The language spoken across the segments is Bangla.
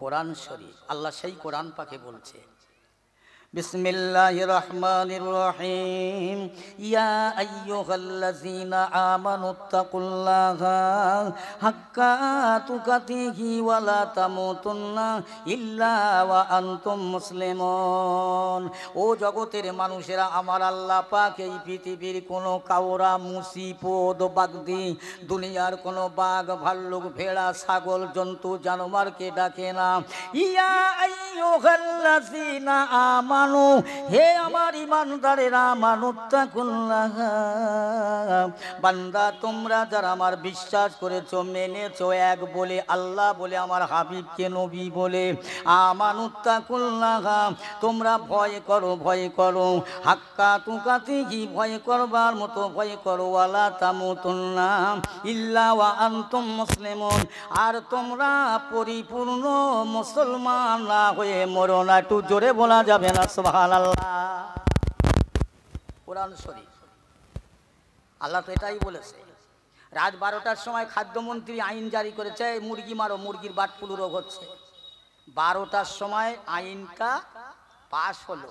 কোরআন শরীফ। আল্লাহ সেই কোরআন পাকে বলছে, বিসমিল্লাহির রহমানির রহিম, ইয়া আইয়ুহাল্লাযীনা আমানুত্তাকুল্লাহা হাক্কা তুকাতিহি ওয়া লা তামুতুন্না ইল্লা ওয়া আনতুম মুসলিমুন। ও জগতের মানুষেরা, আমার আল্লাহ পাক এই পৃথিবীর কোনো কাওরা মুসিবত বাগদি, দুনিয়ার কোনো বাঘ ভাল্লুক ভেড়া ছাগল জন্তু জানোয়ারকে ডাকে না। ইয়া আইয়ুহাল্লাযীনা আমানু, হে আমার ইমানদারেরা, মানুত্তাকুল্লাহ, বান্দা তোমরা যারা আমার বিশ্বাস করেছো, মেনেছো এক বলে আল্লাহ বলে, আমার হাবিবকে নবী বলে, আমানুত্তাকুল্লাহ, তোমরা ভয় করো, ভয় করো, হাক্কা তুকাতিহি, ভয় করবার মতো ভয় করো, ওয়ালা তামুতুন্না ইল্লা ওয়া আনতুম মুসলিমুন, আর তোমরা পরিপূর্ণ মুসলমান না হয়ে মরো না। একটু জোরে বলা যাবে না সুবহানাল্লাহ? কোরআন শরীফ। আল্লাহ তো এটাই বলেছে। রাত 12টার সময় খাদ্যমন্ত্রী আইন জারি করেছে, মুরগি মারো, মুরগির বার্ড ফ্লু রোগ হচ্ছে। 12টার সময় আইনটা পাশ হলো,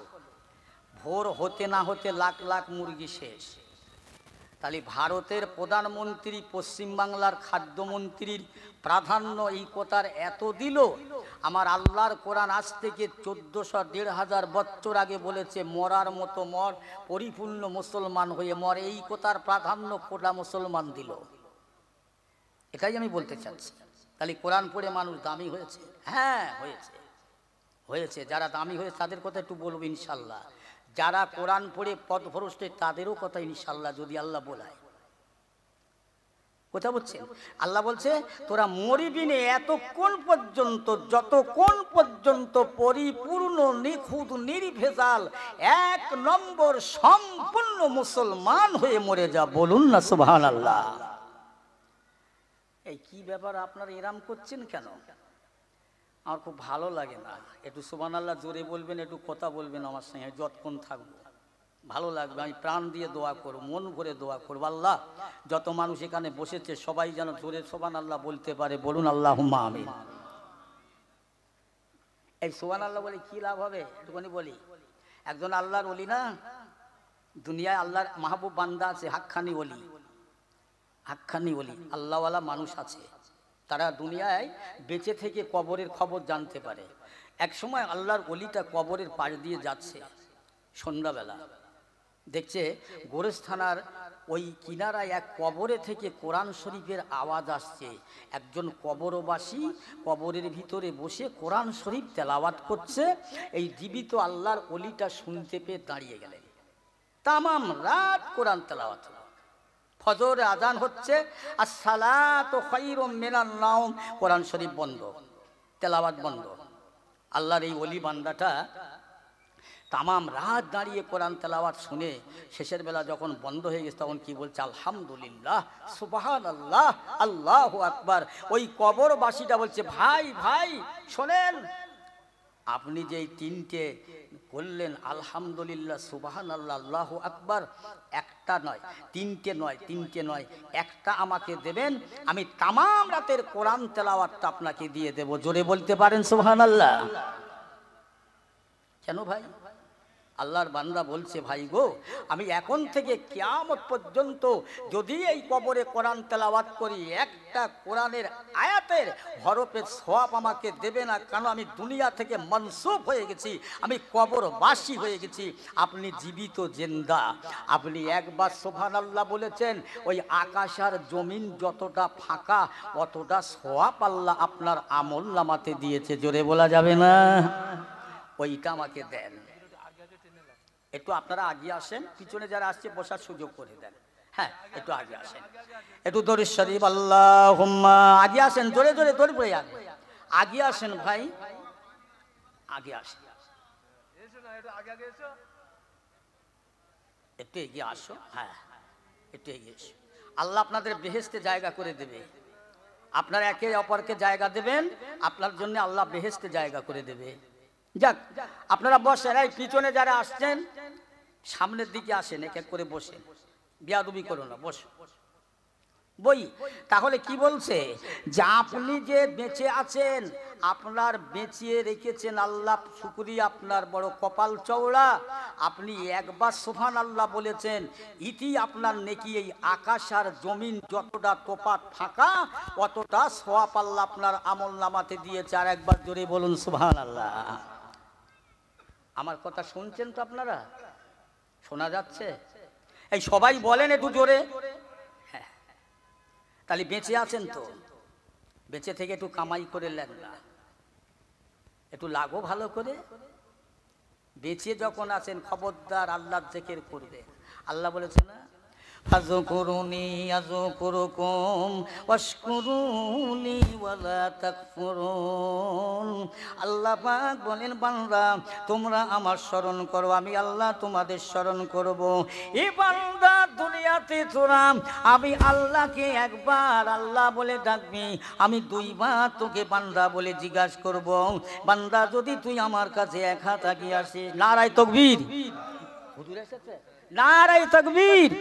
ভোর হতে না হতে লাখ লাখ মুরগি শেষ। তাহলে ভারতের প্রধানমন্ত্রী পশ্চিমবাংলার খাদ্যমন্ত্রীর প্রাধান্য এই কথার এত দিল, আমার আল্লাহর কোরআন আজ থেকে 1400-1500 বছর আগে বলেছে, মরার মতো মর, পরিপূর্ণ মুসলমান হয়ে মর। এই কথার প্রাধান্য কোটা মুসলমান দিল। এটাই আমি বলতে চাচ্ছি। তাহলে কোরআন পড়ে মানুষ দামি হয়েছে? হ্যাঁ হয়েছে, হয়েছে। যারা দামি হয়েছে তাদের কথা একটু বলবো ইনশাল্লাহ। যারা কোরআন পড়ে পথভ্রষ্ট তাদেরও কথা ইনশাল্লাহ যদি আল্লাহ বলায়। কথা বলছেন? আল্লাহ বলছে, তোরা মরিবি না এতক্ষণ পর্যন্ত, যতক্ষণ পর্যন্ত পরিপূর্ণ নিখুঁত নির্ভেজাল 1 নম্বর সম্পূর্ণ মুসলমান হয়ে মরে যা। বলুন না সুবহানাল্লাহ। এই কি ব্যাপার, আপনারা এরাম করছেন কেন? আমার খুব ভালো লাগে না। একটু সুবহানাল্লাহ জোরে বলবেন, একটু কথা বলবেন আমার সঙ্গে, যতক্ষণ থাকবো ভালো লাগবে। আমি প্রাণ দিয়ে দোয়া করব, মন ভরে দোয়া করব। আল্লাহ, যত মানুষ এখানে বসেছে সবাই যেন জোরে সুবহানাল্লাহ বলতে পারে। বলুন আল্লাহুম্মা আমিন। এই সুবহানাল্লাহ বলে কি লাভ হবে একটুখানি বলি। একজন আল্লাহর ওলি না, দুনিয়ায় আল্লাহর মাহবুব বান্দা আছে, হাক্কানি ওলি। হাক্কানি ওলি আল্লাহওয়ালা মানুষ আছে, তারা দুনিয়ায় বেঁচে থেকে কবরের খবর জানতে পারে। এক সময় আল্লাহর ওলিটা কবরের পাশ দিয়ে যাচ্ছে সন্ধ্যাবেলা, দেখছে গোরস্থানার ওই কিনারায় এক কবরে থেকে কোরআন শরীফের আওয়াজ আসছে। একজন কবরবাসী কবরের ভিতরে বসে কোরআন শরীফ তেলাওয়াত করছে। এই জীবিত আল্লাহর ওলিটা শুনতে পেয়ে দাঁড়িয়ে গেলেন। তামাম রাত কোরআন তেলাওয়াত হলো। ফজরে আজান হচ্ছে, আসসালাতু খায়রুম মিনান নাওম, কোরআন শরীফ বন্ধ, তেলাওয়াত বন্ধ। আল্লাহর এই ওলি বান্দাটা তামাম রাত দাঁড়িয়ে কোরআন তেলাওয়াত শুনে শেষের বেলা যখন বন্ধ হয়ে গেছে তখন কি বলছে? আলহামদুলিল্লাহ, সুবহানাল্লাহ, আল্লাহু আকবার। ওই কবরবাসীটা বলছে, ভাই ভাই শোনেন, আপনি যে এই 3টে বললেন আলহামদুলিল্লাহ, সুবহানাল্লাহ, আল্লাহু আকবার, একটা নয়, 3টে নয়, 3টে নয়, একটা আমাকে দেবেন, আমি তামাম রাতের কোরআন তেলাওয়াতটা আপনাকে দিয়ে দেব। জোরে বলতে পারেন সুবহানাল্লাহ? কেন ভাই? আল্লাহর বান্দা বলছে, ভাই গো, আমি এখন থেকে কিয়ামত পর্যন্ত যদি এই কবরে কোরআন তেলাওয়াত করি, একটা কোরআনের আয়াতের হরফের সওয়াব আমাকে দেবে না। কারণ আমি দুনিয়া থেকে মনসুব হয়ে গেছি, আমি কবরবাসী হয়ে গেছি। আপনি জীবিত জিন্দা। আপনি একবার সুবহানাল্লাহ বলেছেন, ওই আকাশ আর জমিন যতটা ফাঁকা অতটা সওয়াব আল্লাহ আপনার আমল নামাতে দিয়েছে। জোরে বলা যাবে না? ওইটা আমাকে দেন। একটু আপনারা আগে আসেন, পিছনে যারা আসছে বসার সুযোগ করে দেন। হ্যাঁ, একটু আগে আসেন, একটু দরুদ শরীফ আল্লাহুম্মা, আগে আসেন, জোরে জোরে দরুদ পড়ে আগে আসেন ভাই, আগে আসেন, একটু এগিয়ে আসো। হ্যাঁ, একটু এগিয়ে এসো। আল্লাহ আপনাদের বেহেশতে জায়গা করে দেবে। আপনারা একে অপরকে জায়গা দেবেন, আপনার জন্য আল্লাহ বেহেশতে জায়গা করে দেবে। যাক, আপনারা বসেন। এই পিছনে যারা আসছেন সামনের দিকে আসেন, এক এক করে বসেন, বিয়াদবি করো না, বসো। বই। তাহলে কি বলছে যে আপনি যে বেঁচে আছেন, আপনার বেঁচিয়ে রেখেছেন আল্লাহ, শুকরিয়া, আপনার বড় কপাল চওড়া। আপনি একবার সুবহানাল্লাহ বলেছেন, ইতি আপনার নেকি এই আকাশ আর জমিন যতটা তোপাত ফাঁকা, অতটা সওয়াব আল্লাহ আপনার আমল নামাতে দিয়েছে। আর একবার জোরে বলুন সুবহানাল্লাহ। আমার কথা শুনছেন তো আপনারা? শোনা যাচ্ছে? এই সবাই বলেন একটু জোরে। হ্যাঁ, তাহলে বেঁচে আছেন তো, বেঁচে থেকে একটু কামাই করে নেন না, একটু লাগো ভালো করে। বেঁচে যখন আছেন খবরদার আল্লাহর জিকির করবে। আল্লাহ বলেছে না, ফাযকুরুনি আযকুরুকুম ওয়াশকুরুলি ওয়ালা তাকফুরুন। আল্লাহ পাক বলেন, বান্দা তোমরা আমার স্মরণ করো, আমি আল্লাহ তোমাদের স্মরণ করব। এই বান্দা দুনিয়াতে তোরা আমি আল্লাহকে একবার আল্লাহ বলে ডাকবি, আমি দুইবার তোকে বান্দা বলে জিজ্ঞাসা করব। বান্দা যদি তুই আমার কাছে এক হাত আগিয়ে আসিস, নারায়ে তাকবীর, হুজুর এসেছে, নারায়ে তাকবীর।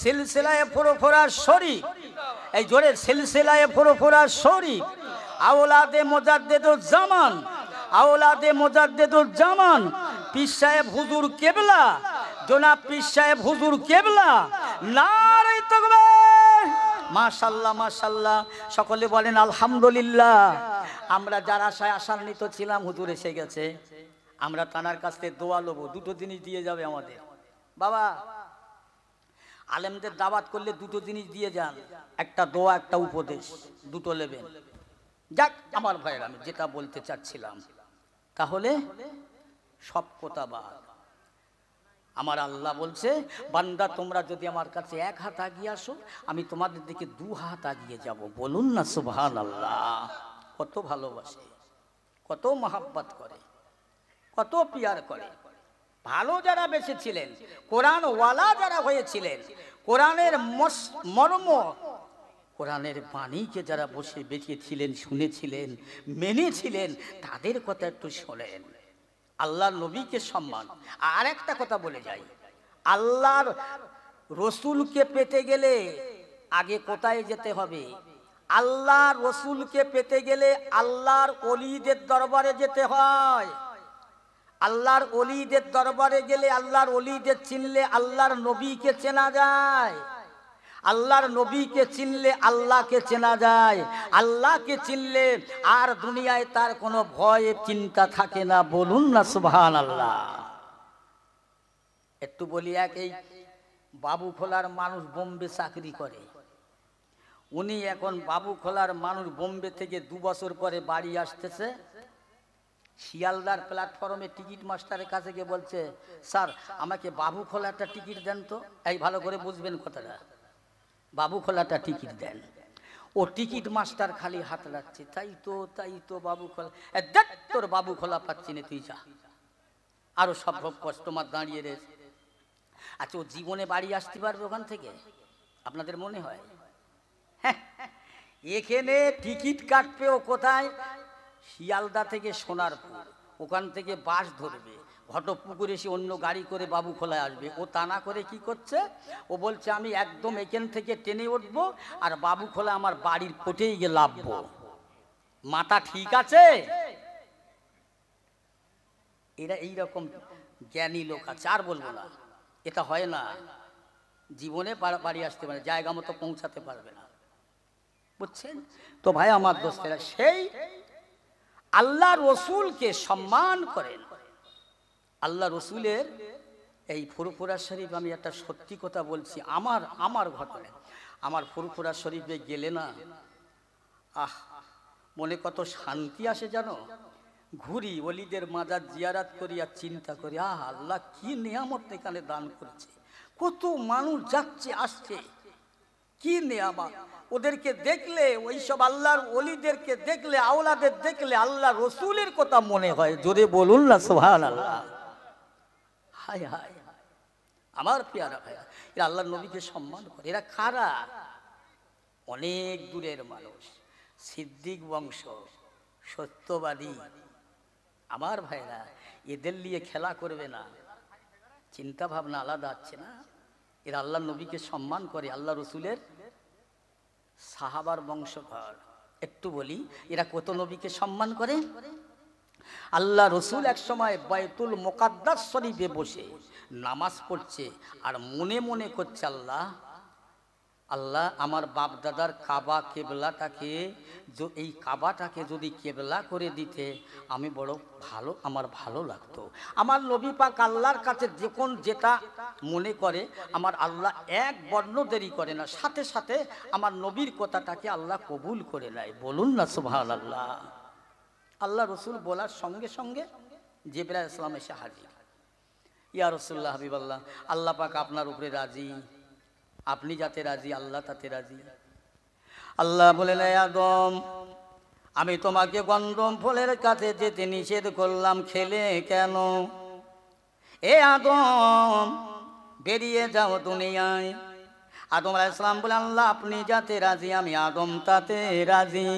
সিলসিলায়ে ফুরফুরা শরীফ, এই জোরে সিলসিলায়ে ফুরফুরা শরীফ, আওলাদে মুজাদ্দিদুল জামান, আওলাদে মুজাদ্দিদুল জামান পীর সাহেব হুজুর কেবলা, জনাব পীর সাহেব হুজুর কেবলা, নারায়ে তাকবীর। মাশাআল্লাহ মাশাআল্লাহ, সকলে বলেন আলহামদুলিল্লাহ। আমরা যারা আশায় আশান্বিত ছিলাম হুজুর এসে গেছে, আমরা তানার কাছ থেকে দোয়া লব, দুটো জিনিস দিয়ে যাবে আমাদের। বাবা, আলেমদের দাওয়াত করলে দুটো জিনিস দিয়ে যান, একটা দোয়া একটা উপদেশ, দুটো নেবেন। যাক আমার ভাইয়ের, আমি যেটা বলতে চাচ্ছিলাম, তাহলে সব কথা বাদ। আমার আল্লাহ বলছে, বান্দা তোমরা যদি আমার কাছে এক হাত আগিয়ে আসো, আমি তোমাদের দিকে দু হাত আগিয়ে যাব। বলুন না সুবহানাল্লাহ। কত ভালোবাসে, কত মহাব্বত করে, কত পিয়ার করে। ভালো যারা বেঁচে ছিলেন, কোরআন ওয়ালা যারা হয়েছিলেন, কোরআনের মর্ম, কোরআনের বাণীকে যারা বসে বেঁচেছিলেন, শুনেছিলেন, মেনেছিলেন, তাদের কথা একটু শোনেন। আল্লাহর নবীকে সম্মান। আর একটা কথা বলে যাই, আল্লাহর রসুলকে পেতে গেলে আগে কোথায় যেতে হবে? আল্লাহর রসুলকে পেতে গেলে আল্লাহর ওলিদের দরবারে যেতে হয়। আল্লাহর ওলিদের দরবারে গেলে, আল্লাহর ওলিদের চিনলে আল্লাহর নবীকে চেনা যায়। আল্লাহর নবীকে চিনলে আল্লাহকে চেনা যায়। আল্লাহকে চিনলে আর দুনিয়ায় তার কোনো ভয় চিন্তা থাকে না। বলুন না সুবহানাল্লাহ। একটু বলি, এই বাবুখোলার মানুষ বোম্বে চাকরি করে, উনি এখন বাবুখোলার মানুষ বোম্বে থেকে 2 বছর পরে বাড়ি আসতেছে। শিয়ালদার প্ল্যাটফর্মে টিকিট মাস্টারের কাছে গিয়ে বলছে, স্যার আমাকে বাবুখোলা একটা টিকিট দেন তো। এই ভালো করে বুঝবেন কথাটা, বাবুখোলাটা টিকিট দেন। ও টিকিট মাস্টার খালি হাত রাখছে, তাই তো বাবুখোলা, দেখ তোর বাবুখোলা পাচ্ছি না, তুই যা। আরো সব কাস্টমার দাঁড়িয়ে রয়েছে। আচ্ছা, ও জীবনে বাড়ি আসতে পারবে ওখান থেকে? আপনাদের মনে হয়? হ্যাঁ, এখানে টিকিট কাটবে ও কোথায়? শিয়ালদা থেকে সোনারপুর, ওখান থেকে বাস ধরবে, ঘটকপুকুর এসে অন্য গাড়ি করে বাবুখোলায় আসবে। ও তা না করে কি করছে, ও বলছে আমি একদম এখান থেকে ট্রেনে উঠবো আর বাবুখোলা আমার বাড়ির কোটেই গিয়ে লাভবো। মাথা ঠিক আছে? এরা এইরকম জ্ঞানী লোক আছে, আর বলবো না। এটা হয় না, জীবনে বাড়ি আসতে পারে, জায়গা মতো পৌঁছাতে পারবে না, বুঝছেন তো ভাই আমার দোস্তেরা। সেই আল্লাহ রসুলকে সম্মান করেন। আল্লাহ রসুলের এই ফুরফুরা শরীফ, আমি একটা সত্যি কথা বলছি, আমার ঘটনা। আমার ফুরফুরা শরীফে গেলে না, মনে কত শান্তি আসে জানো। ঘুরি, ওলিদের মাজার জিয়ারাত করি আর চিন্তা করি, আল্লাহ কি নিয়ামত এখানে দান করেছে, কত মানুষ যাচ্ছে আসছে, কি নিয়ামত। ওদেরকে দেখলে, ওইসব আল্লাহর ওলিদেরকে দেখলে, আওলাদের দেখলে আল্লাহ রসুলের কথা মনে হয়। জোরে বলুন না সুবহানাল্লাহ। হায় হায় আমার পেয়ারা ভাইয়া, এরা আল্লাহর নবীকে সম্মান করে। এরা কারা? অনেক দূরের মানুষ, সিদ্দিক বংশ, সত্যবাদী। আমার ভাইরা, এদের নিয়ে খেলা করবে না, চিন্তা ভাবনা আলাদা আছে না। এরা আল্লাহর নবীকে সম্মান করে, আল্লাহ রসুলের সাহাবার বংশধর। একটু বলি, এরা কত নবীকে সম্মান করে। আল্লাহ রসুল এক সময় বাইতুল মুকাদ্দাস শরীফে বসে নামাজ পড়ছে আর মনে মনে করছে, আল্লাহ আল্লাহ আমার বাপ দাদার কাবা কেবলাটাকে, এই কাবাটাকে যদি কেবলা করে দিতে আমি বড় ভালো, আমার ভালো লাগতো। আমার নবী পাক আল্লাহর কাছে যখন যেটা মনে করে, আমার আল্লাহ এক বর্ণ দেরি করে না, সাথে সাথে আমার নবীর কথাটাকে আল্লাহ কবুল করে নেয়। বলুন না সুবহানাল্লাহ। আল্লাহ রসুল বলার সঙ্গে সঙ্গে জিবরাইল আলাইহিস সালাম এসে হাজির। ইয়া রাসূলুল্লাহ, হাবিবাল্লাহ, আল্লাহ পাক আপনার উপরে রাজি, আপনি যাতে রাজি আল্লাহ তাতে রাজি। আল্লাহ বলেন, আদম আমি তোমাকে গন্ধম ফুলের কাছে যেতে নিষেধ করলাম, খেলে কেন? এ আদম বেরিয়ে যাও দুনিয়ায়। আদম আলাইহিস সালাম বলে, আল্লাহ আপনি যাতে রাজি আমি আদম তাতে রাজি।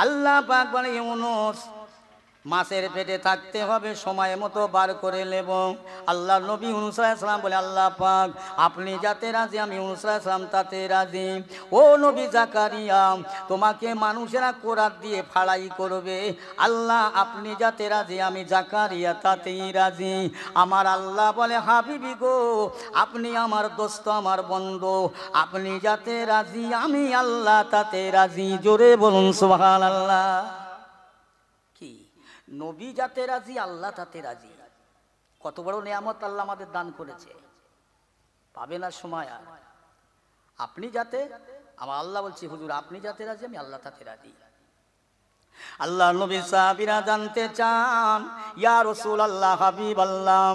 আল্লাহ পাক বলে, ইউনুস মাছের পেটে থাকতে হবে, সময় মতো বার করে নেব। আল্লাহ নবী ইউনুস আলাইহিস সালাম বলে, আল্লাহ পাক আপনি যাতে রাজি আমি ইউনুস আলাইহিস সালাম তাতে রাজি। ও নবী জাকারিয়া তোমাকে মানুষেরা কোরাত দিয়ে ফাড়াই করবে, আল্লাহ আপনি যাতে রাজি আমি জাকারিয়া তাতেই রাজি। আমার আল্লাহ বলে, হাবিবি গো আপনি আমার দোস্ত আমার বন্ধু, আপনি যাতে রাজি আমি আল্লাহ তাতে রাজি। জোরে বলুন সুবহানাল্লাহ। কি নবী যাতে রাজি আল্লাহ তাতে রাজি। কত বড় নিয়ামত আল্লাহ আমাদের দান করেছে, পাবে না সময় আর। আপনি যাতে, আমার আল্লাহ বলছি হুজুর আপনি যাতে রাজি আমি আল্লাহ তাতে রাজি। আল্লাহ নবী সাহাবীরা জানতে চান, ইয়া রাসূলুল্লাহ হাবিবাল্লাহ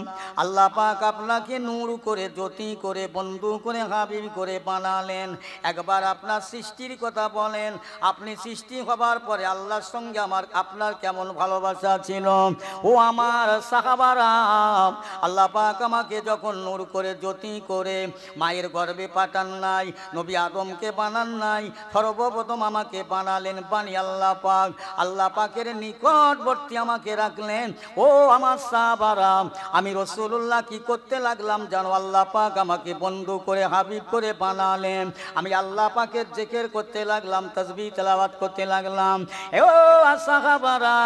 আল্লাহ পাক আপনাকে নূর করে জ্যোতি করে বন্ধু করে হাবিব করে বানালেন, একবার আপনার সৃষ্টির কথা বলেন। আপনি সৃষ্টি হবার পরে আল্লাহর সঙ্গে আপনার কেমন ভালোবাসা ছিল? ও আমার সাহাবারা, আল্লাহ পাক আমাকে যখন নূর করে জ্যোতি করে মায়ের গর্ভে পাঠান নাই, নবী আদমকে বানান নাই, সর্বপ্রথম আমাকে বানালেন, বানি আল্লাহ পাক আল্লাহ পাকের নিকটবর্তী আমাকে রাখলেন। ও আমার সাহাবারা, আমি রাসূলুল্লাহ কি করতে লাগলাম জানো? আল্লাহ পাক আমাকে বন্ধু করে হাবিব করে বানালেন, আমি আল্লাহ পাকের জিকির করতে লাগলাম, তাসবিহ তেলাওয়াত করতে লাগলাম। ও সাহাবারা,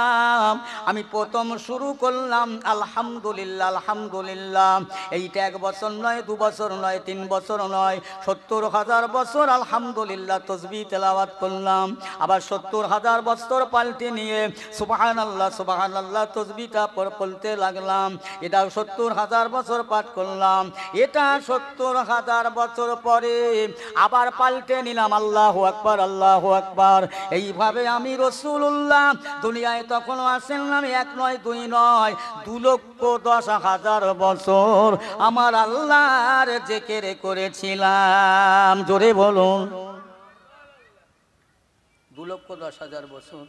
আমি প্রথম শুরু করলাম আলহামদুলিল্লাহ আলহামদুলিল্লাহ। এইটা 1 বছর নয়, 2 বছর নয়, 3 বছর নয়, 70,000 বছর আলহামদুলিল্লাহ তাসবিহ তেলাওয়াত করলাম। আবার 70,000 বছর পাল্টে নিয়ে সুবহানাল্লাহ সুবহানাল্লাহ তাসবিহটা পড়তে লাগলাম। এটা 70,000 বছর পাঠ করলাম। এটা 70,000 বছর পরে আবার পাল্টে নিলাম আল্লাহু আকবার আল্লাহু আকবার। এইভাবে আমি রাসূলুল্লাহ দুনিয়ায় তখন আসেন আমি 1 নয় 2 নয় 2,10,000 বছর আমার আল্লাহর জিকির করেছিলাম। জোরে বলুন 2,10,000 বছর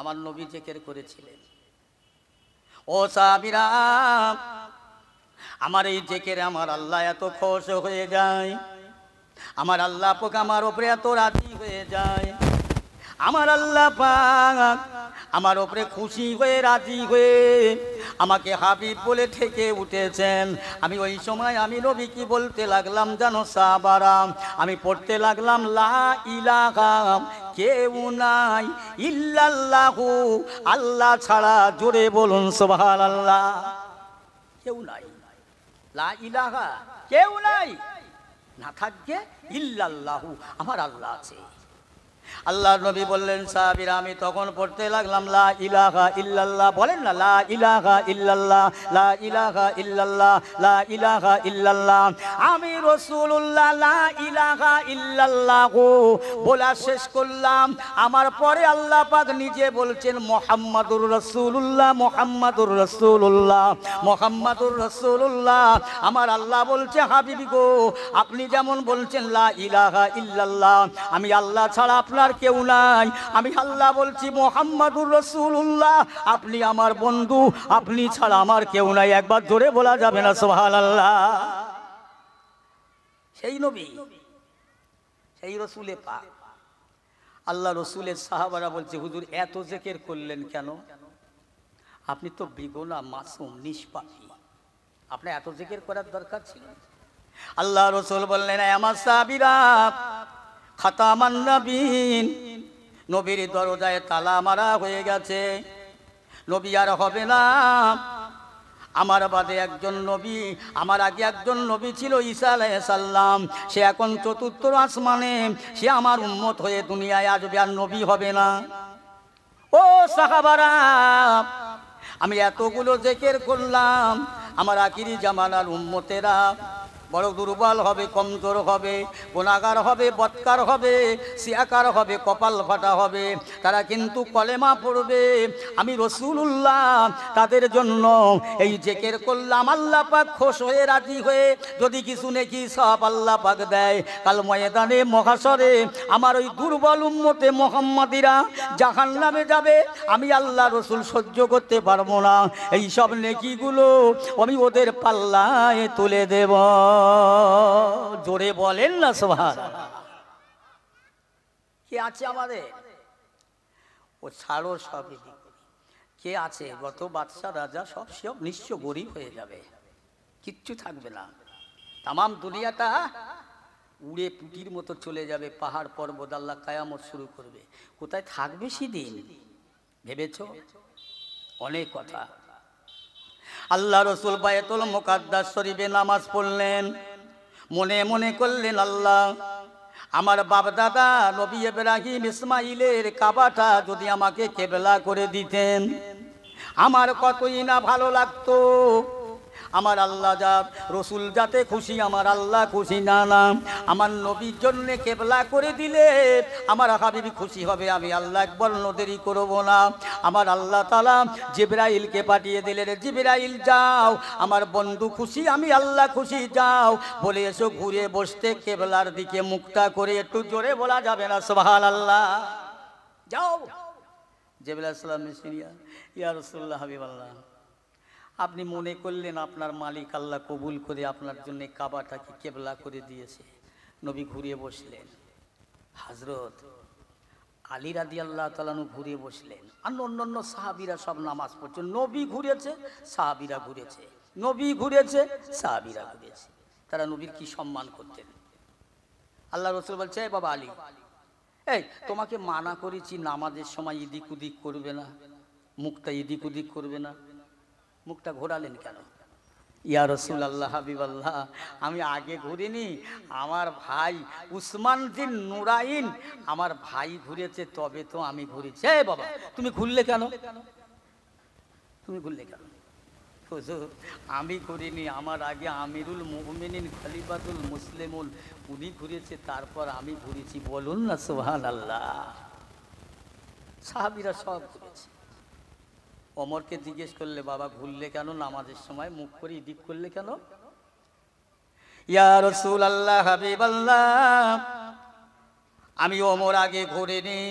আমার নবী জিকির করেছিলেন। ও সাহাবীরা, আমার এই জিকিরে আমার আল্লাহ এত খুশ হয়ে যায়, আমার আল্লাহ পাক আমার উপরে এত রাজি হয়ে যায়, আমার আল্লাহ পাক আমার উপরে খুশি হয়ে রাজি হয়ে আমাকে হাবিব বলে ঠেকে উঠেছেন। আমি ওই সময় আমি নবী কি বলতে লাগলাম জানো সাহাবারা? আমি পড়তে লাগলাম লা ইলাহা কেউ নাই ইল্লাল্লাহু, আল্লাহ ছাড়া, জোরে বলুন সুবহানাল্লাহ, কেউ নাই। লা ইলাহা কেউ নাই, না থাকবে ইল্লাল্লাহু, আমার আল্লাহ আছে। আল্লাহ নবী বললেন সাহাবীরা, আমি তখন পড়তে লাগলাম লা ইলাহা ইল্লাল্লাহ। বলেন না লা ইলাহা ইল্লাল্লাহ, লা ইলাহা ইল্লাল্লাহ, লা ইলাহা ইল্লাল্লাহ। আমি রাসূলুল্লাহ লা ইলাহা ইল্লাল্লাহ বলা শেষ করলাম। আমার পরে আল্লাহ পাক নিজে বলছেন মুহাম্মাদুর রাসূলুল্লাহ, মুহাম্মাদুর রাসূলুল্লাহ, মুহাম্মাদুর রাসূলুল্লাহ। আমার আল্লাহ বলছে হাবিবি গো, আপনি যেমন বলছেন লা ইলাহা ইল্লাল্লাহ, আমি আল্লাহ ছাড়া আপনার কেউ নাই, আমি আল্লাহ বলছি মুহাম্মাদুর রাসূলুল্লাহ, আপনি আমার বন্ধু, আপনি ছাড়া আমার কেউ নাই। একবার জোরে বলা যাবে না সুবহানাল্লাহ? সেই নবী, সেই রাসূলে পাক। আল্লাহ রাসূলের সাহাবারা বলছে হুজুর এত জিকির করলেন কেন? আপনি তো বেগুনাহ মাসুম নিষ্পাপী, আপনার এত জিকির করার দরকার ছিল? আল্লাহ রসুল বললেন, আমার সাহাবীরা, খাতামান নবীন, নবীর দরজায় তালা মারা হয়ে গেছে, নবী আর হবে না। আমার বাদে একজন নবী, আমার আগে একজন নবী ছিল ঈসা আলাইহিস সালাম, সে এখন চতুর্থ আসমানে, সে আমার উম্মত হয়ে দুনিয়ায় আসবে, আর নবী হবে না। ও সাহাবারা, আমি এতগুলো জিকির করলাম, আমার আখিরি জামানার উম্মতেরা বড় দুর্বল হবে, কমজোর হবে, গুনাহগার হবে, বদকার হবে, সিয়াকার হবে, কপাল ফাটা হবে, তারা কিন্তু কলেমা পড়বে। আমি রাসূলুল্লাহ তাদের জন্য এই জিকির করলাম। আল্লাহ পাক খুশ হয়ে রাজি হয়ে যদি কিছু নেকি সব আল্লাহ পাক দেয়, কাল ময়দানে মহাশরে আমার ওই দুর্বল উম্মতে মুহাম্মাদিরা জাহান্নামে যাবে, আমি আল্লাহ রসুল সহ্য করতে পারবো না। এই সব নেকিগুলো আমি ওদের পাল্লায় তুলে দেব। জোরে বলেন না সুবহানাল্লাহ। কে আছে আমাদের? ও ছাড়ো সব, কে আছে? গত বাদশা রাজা সব সব নিঃস্ব গরিব হয়ে যাবে, কিচ্ছু থাকবে না, তামাম দুনিয়াটা উড়ে পুটির মতো চলে যাবে, পাহাড় পর্বত আল্লাহ কায়ামত শুরু করবে। কোথায় থাকবে সেদিন ভেবেছ? অনেক কথা। আল্লাহ রসুল বায়তুল মুকাদ্দাস শরীফে নামাজ পড়লেন, মনে মনে করলেন, আল্লাহ আমার বাপ দাদা নবী ইব্রাহিম ইসমাইলের কাবাটা যদি আমাকে কেবলা করে দিতেন, আমার কতই না ভালো লাগতো। আমার আল্লাহ যা রসুল যাতে খুশি, আমার আল্লাহ খুশি না, না আমার নবীর জন্য কেবলা করে দিলে আমার হাবিবি খুশি হবে, আমি আল্লাহ একবার দেরি করব না। আমার আল্লাহ তাআলা জিবরাইলকে পাঠিয়ে দিলেন, জিবরাইল যাও, আমার বন্ধু খুশি, আমি আল্লাহ খুশি, যাও বলে এসো ঘুরে বসতে কেবলার দিকে মুখটা করে। একটু জোরে বলা যাবে না সুবহানাল্লাহ? যাও। জিবরাইল সালামের সিরিয়া, ইয়া রাসূলুল্লাহ হাবিবাল্লাহ, আপনি মনে করলেন আপনার মালিক আল্লাহ কবুল করে আপনার জন্য কাবাটাকে কেবলা করে দিয়েছে। নবী ঘুরিয়ে বসলেন, হযরত আলী রাদিয়াল্লাহু তাআলা ঘুরিয়ে বসলেন, আর অন্যান্য সাহাবীরা সব নামাজ পড়ছে। নবী ঘুরেছে, সাহাবীরা ঘুরেছে, নবী ঘুরেছে, সাহাবীরা ঘুরেছে। তারা নবীর কি সম্মান করতেন। আল্লাহ রাসূল বলছে, এই বাবা আলী, এই তোমাকে মানা করেছি নামাজের সময় এদিক ওদিক করবে না, মুখটা এদিক ওদিক করবে না, মুখটা ঘোরালেন কেন? ইয়া রাসূলুল্লাহ হাবিবাল্লাহ, আমি আগে ঘুরিনি, আমার ভাই উসমান বিন নুরাইন আমার ভাই ঘুরেছে, তবে তো আমি ঘুরেছি। এই বাবা তুমি ঘুরলে কেন? তুমি ঘুরলে কেন? হুজুর আমি ঘুরিনি, আমার আগে আমিরুল মুমিনিন খলিফাতুল মুসলিমুল উনি ঘুরেছে, তারপর আমি ঘুরেছি। বলুন না সুবহানাল্লাহ। সাহাবীরা সব ঘুরেছে। ওমরকে জিজ্ঞেস করলে, বাবা ঘুরলে কেন নামাজের সময়, মুখ করে এদিক করলে কেন? ইয়া রাসূলুল্লাহ হাবিবাল্লাহ, আমি ওমর আগে ঘুরিনি,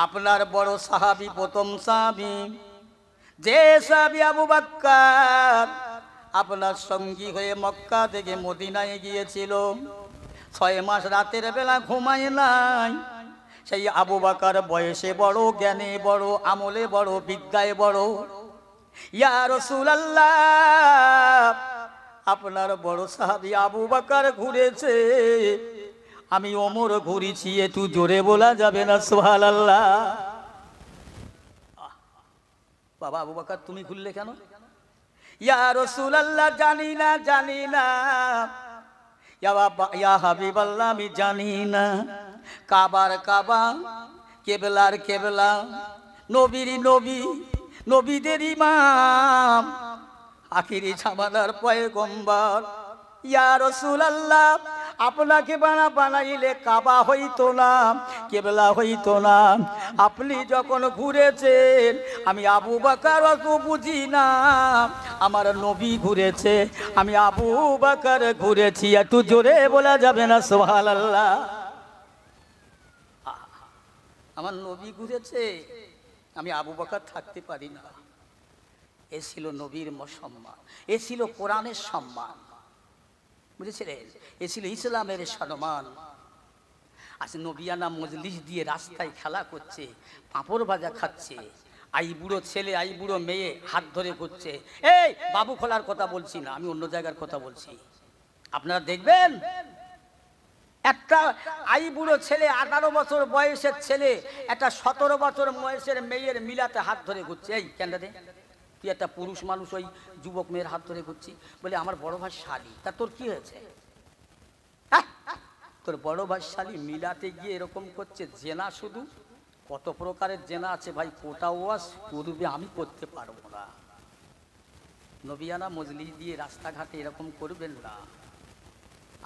আপনার বড় সাহাবী, প্রথম সাহাবী যে সাহাবী আবু বকর আপনার সঙ্গী হয়ে মক্কা থেকে মদিনায় গিয়েছিল, 6 মাস রাতের বেলা ঘুমায় নাই, সেই আবু বকর বয়সে বড়, জ্ঞানে বড়, আমলে বড়, বিদ্যায় বড়। ইয়া রাসূলুল্লাহ, আপনার বড় সাহাবী আবু বকর ঘুরেছে, আমি ওমর ঘুরেছি, একটু জোরে বলা যাবে না সুবহানাল্লাহ? বাবা আবু বকর তুমি ঘুরলে কেন? ইয়া রাসূলুল্লাহ, জানি না, জানি না, ইয়া হাবিবাল্লাহ, আমি জানি না। কাবার কাবা, কেবলার কেবলা, নবীর নবী, নবীদের ইমাম, আখিরি জামানার পয়গম্বর। ইয়া রাসূলুল্লাহ, আপনাকে বানাইলে কাবা হইতো না, কেবলা হইতো না। আপনি যখন ঘুরেছেন আমি আবু বকর অত বুঝি না, আমার নবী ঘুরেছে, আমি আবু বকর ঘুরেছি। একটু জোরে বলা যাবে না সুবহানাল্লাহ? আমার নবী ঘুরেছে, আমি আবু বকর থাকতে পারি না। এ ছিল নবীর সম্মান, এ ছিল কোরআনের সম্মান, বুঝেছিলেন? এ ছিল ইসলামের সম্মান। আজ নবিয়ানা মজলিস দিয়ে রাস্তায় খেলা করছে, পাঁপড় ভাজা খাচ্ছে, আই বুড়ো ছেলে, আই বুড়ো মেয়ে হাত ধরে ঘুরছে। এই বাবু খোলার কথা বলছি না, আমি অন্য জায়গার কথা বলছি। আপনারা দেখবেন একটা আইবুড়ো ছেলে 18 বছর বয়সের ছেলে একটা 17 বছর বয়সের মেয়ের মিলাতে হাত ধরে ঘুরছে। এই কেন রে, তুই একটা পুরুষ মানুষ ওই যুবক মেয়ের হাত ধরে ঘুরছি? বলে আমার বড় ভাই শালি। তা তোর কি হয়েছে? তোর বড় ভাই শালি মিলাতে গিয়ে এরকম করছে। জেনা শুধু কত প্রকারের জেনা আছে ভাই, কোটা ওয়াজ করবে, আমি করতে পারবো না। নবিয়ানা মজলিস দিয়ে রাস্তাঘাটে এরকম করবেন না।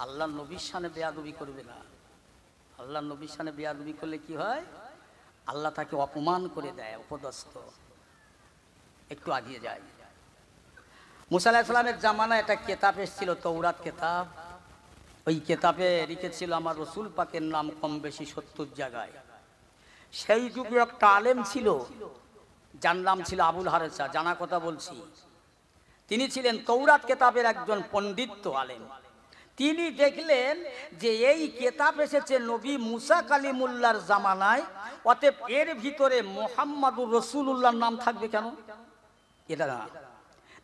আল্লাহ নবীর সামনে বেয়াদবি করবে না। আল্লাহ নবীর সামনে বেয়াদবি করলে কি হয়? আল্লাহ তাকে অপমান করে দেয়, অপদস্থ। একটু আগিয়ে যায়। মুসা আলাইহিস সালামের জামানায় একটা কেতাব এসেছিল, তৌরাত কেতাব। ওই কেতাবে লিখেছিল আমার রসুল পাকের নাম কম বেশি 70 জায়গায়। সেই যুগে একটা আলেম ছিল, যার নাম ছিল আবুল হারেসা। জানা কথা বলছি। তিনি ছিলেন তৌরাত কেতাবের একজন পণ্ডিত আলেম। তিনি দেখলেন যে এই কেতাব এসেছে নবী মুসা কালিমুল্লাহর জামানায়, অতএব এর ভিতরে মুহাম্মাদুর রাসূলুল্লাহর নাম থাকবে কেন? এটা না।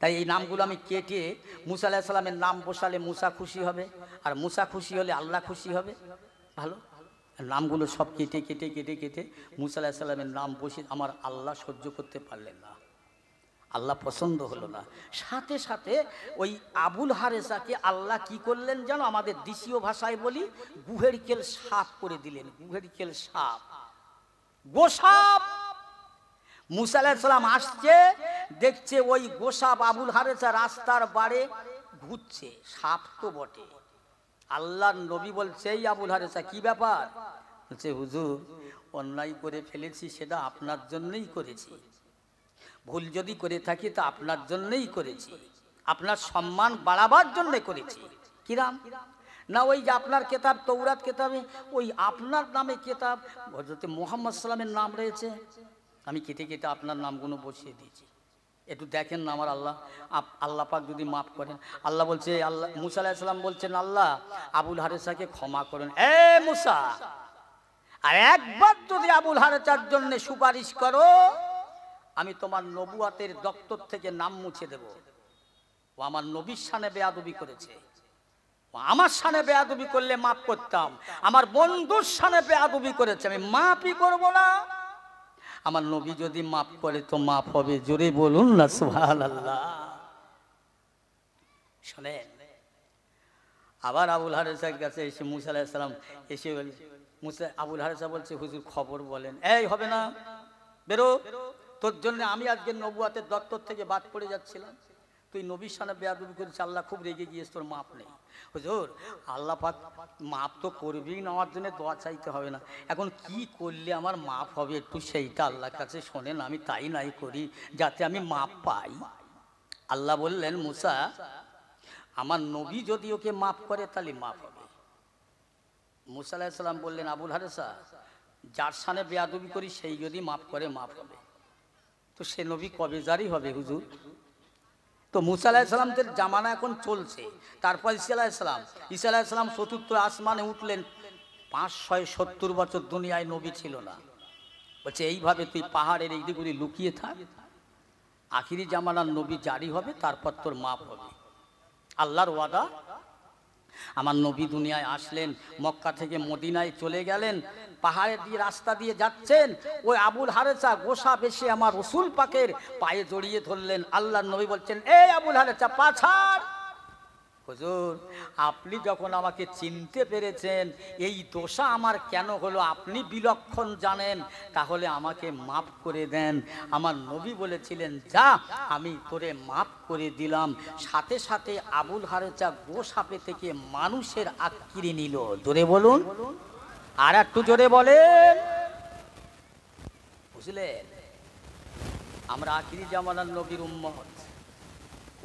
তাই এই নামগুলো আমি কেটে মুসা আলাইহিস সালামের নাম বসালে মুসা খুশি হবে, আর মুসা খুশি হলে আল্লাহ খুশি হবে। ভালো নামগুলো সব কেটে কেটে কেটে কেটে মুসা আলাইহিস সালামের নাম বসে আমার আল্লাহ সহ্য করতে পারলেন না, আল্লাহ পছন্দ হলো না। সাথে সাথে ওই আবুল হারেসাকে আল্লাহ কি করলেন জানো? আমাদের দেশীয় ভাষায় বলি, গুহেরিকেল সাপ করে দিলেন। গুহেরিকেল সাপ, গোসাপ। মুসা আলাইহিস সালাম আসছে, দেখছে ওই গোসাপ আবুল হারেসা রাস্তার বারে ঘুরছে। সাপ তো বটে। আল্লাহর নবী বলছে, এই আবুল হারেসা কি ব্যাপার? বলছে, হুজুর অন্যায় করে ফেলেছি, সেটা আপনার জন্যই করেছি। ভুল যদি করে থাকি তা আপনার জন্যই করেছি, আপনার সম্মান বাড়াবার জন্য করেছি। কিরাম না, ওই যে আপনার কেতাব তৌরাত কেতাবে ওই আপনার নামে কেতাব হযরত মুহাম্মদ সাল্লামের নাম রয়েছে, আমি কেটে কেটে আপনার নামগুলো বসিয়ে দিয়েছি। একটু দেখেন না আমার আল্লাহ, আল্লাহ পাক যদি মাফ করেন। আল্লাহ বলছে, আল্লাহ মুসা আলাইহিস সালাম বলছেন, আল্লাহ আবুল হারেসাকে ক্ষমা করেন। এ মুসা, আর একবার যদি আবুল হারেসার জন্য সুপারিশ করো, আমি তোমার নবুয়াতের দপ্তর থেকে নাম মুছে দেব। ও আমার নবীর শানে বেয়াদবি করেছে, ও আমার শানে বেয়াদবি করলে মাফ করতাম। আমার বন্ধুর শানে বেয়াদবি করেছে, আমি মাফই করব না। আমার নবী যদি মাফ করে তো মাফ হবে। জোরে বলুন না সুবহানাল্লাহ। শোনেন, আবার আবুল হারেসার কাছে এসে মুসা আলাইহিস সালাম এসে মুসা আবুল হারেসা বলছে, হুজুর খবর বলেন। এই হবে না, বেরো, তোর জন্য আমি আজকে নবুয়াতের দপ্তর থেকে বাদ পড়ে যাচ্ছিলাম, তুই নবীর সামনে বেয়াদবি করেছিস, আল্লাহ খুব রেগে গিয়েছে, তোর মাপ নেই। হুজুর আল্লাহ পাক মাপ তো করবেই না, আমার জন্য দোয়া চাইতে হবে না। এখন কি করলে আমার মাপ হবে একটু সেইটা আল্লাহর কাছে শোনেন, আমি তাই নাই করি যাতে আমি মাপ পাই। আল্লাহ বললেন, মুসা আমার নবী যদি ওকে মাফ করে তাহলে মাফ হবে। মুসা আলাইহিস সালাম বললেন, আবুল হারেসা যার সামনে বেয়াদবি করি সেই যদি মাফ করে মাফ হবে। তো সে নবী কবে জারি হবে হুজুর? তো মুসা আলাইহিস সালামের জামানা এখন চলছে। তারপর ঈসা আলাইহিস সালাম চতুর্থ আসমানে উঠলেন। 570 বছর দুনিয়ায় নবী ছিল না। বলছে এইভাবে তুই পাহাড়ের এই দিকগুলি লুকিয়ে থাক, আখিরি জামানার নবী জারি হবে, তারপর তোর মাফ হবে। আল্লাহর ওয়াদা। আমার নবী দুনিয়ায় আসলেন, মক্কা থেকে মদিনায় চলে গেলেন, পাহাড়ের দিয়ে রাস্তা দিয়ে যাচ্ছেন, ওই আবুল হারেসা গোসা বেশে আমার রসুল পাকের পায়ে জড়িয়ে ধরলেন। আল্লাহর নবী বলছেন, এই আবুল হারেসা পা ছাড়। হুজুর আপনি যখন আমাকে চিনতে পেরেছেন, এই দোষা আমার কেন হলো আপনি বিলক্ষণ জানেন, তাহলে আমাকে মাফ করে দেন। আমার নবী বলেছিলেন, যা আমি তোরে মাফ করে দিলাম। সাথে সাথে আবুল হারেসা গোসাপে থেকে মানুষের আকৃতি নিল। জোরে বলুন, আর একটু জোরে বলেন। বুঝলেন, আমরা আখিরি জামানার নবীর উম্মত,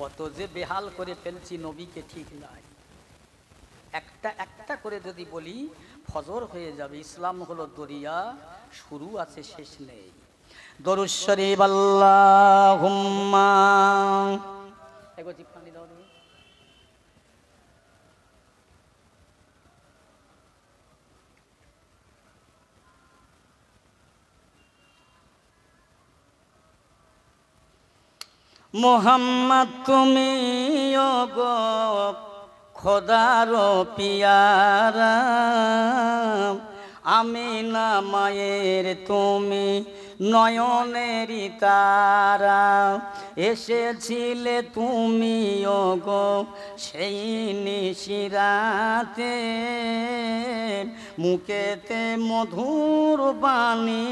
কত যে বেহাল করে ফেলছি নবীকে ঠিক নাই। একটা একটা করে যদি বলি ফজর হয়ে যাবে। ইসলাম হলো দরিয়া, শুরু আছে শেষ নেই। দরুদ শরীফ আল্লাহুম্মা এগোজি পানি দাও রে। মুহাম্মদ তুমি গো খোদারো পিয়ারা আমিনা মায়ের তুমি নয়নেরই তারা, এসেছিলে তুমি ওগো সেই নিশিরাতে, মুখেতে মধুর বাণী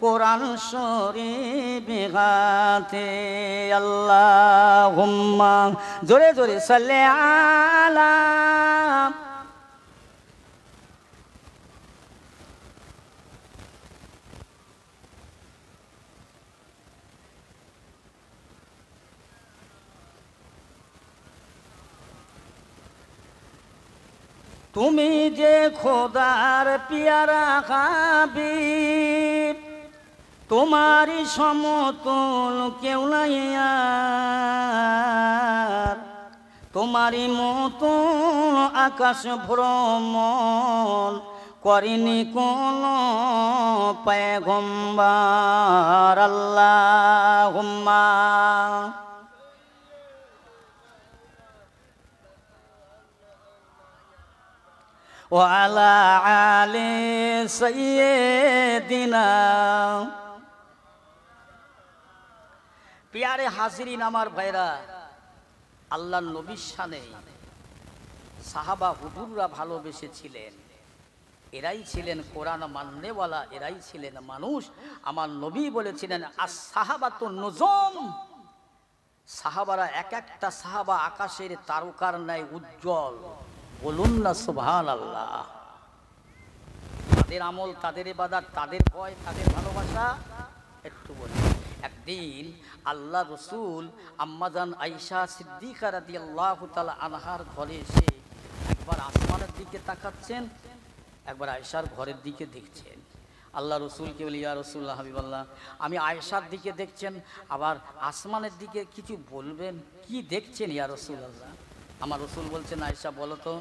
কোরআন শরীফ হাতে। আল্লাহুম্মা জোরে জোরে সাল্লি আলা। তুমি যে খোদার পিয়ারা হাবিব, তোমারই সমতুল কেউ নাই আর, তোমারই মতন আকাশ ভ্রমণ করেনি কোন পয়গম্বর। আল্লাহুম্মা ওয়ালা আলি সাইয়্যিদিনা। প্রিয়ারে হাজিরিন, আমার ভাইরা, আল্লাহর নবীর শানে সাহাবা হুজুররা ভালোবেসেছিলেন। এরাই ছিলেন কোরআন মাননেওয়ালা, এরাই ছিলেন মানুষ। আমার নবী বলেছিলেন আস-সাহাবাতুন নুজুম, সাহাবারা এক একটা সাহাবা আকাশের তারকার ন্যায় উজ্জ্বল। বলুন না সুবহানাল্লাহ। তাদের আমল, তাদের ইবাদত, তাদের ভয়, তাদের ভালোবাসা। একটু বলি, একদিন আল্লাহ রসুল আম্মাজান আয়েশা সিদ্দিকা রাদিয়াল্লাহু তাআলা আনহার ঘরে এসে একবার আসমানের দিকে তাকাচ্ছেন, একবার আয়েশার ঘরের দিকে দেখছেন। আল্লাহ রসুলকে বলি, ইয়া রাসূলুল্লাহ হাবিবাল্লাহ, আমি আয়েশার দিকে দেখছেন, আবার আসমানের দিকে কিছু বলবেন, কি দেখছেন ইয়া রাসূলুল্লাহ? আমার রসুল বলছেন, আয়েশা বলো তো,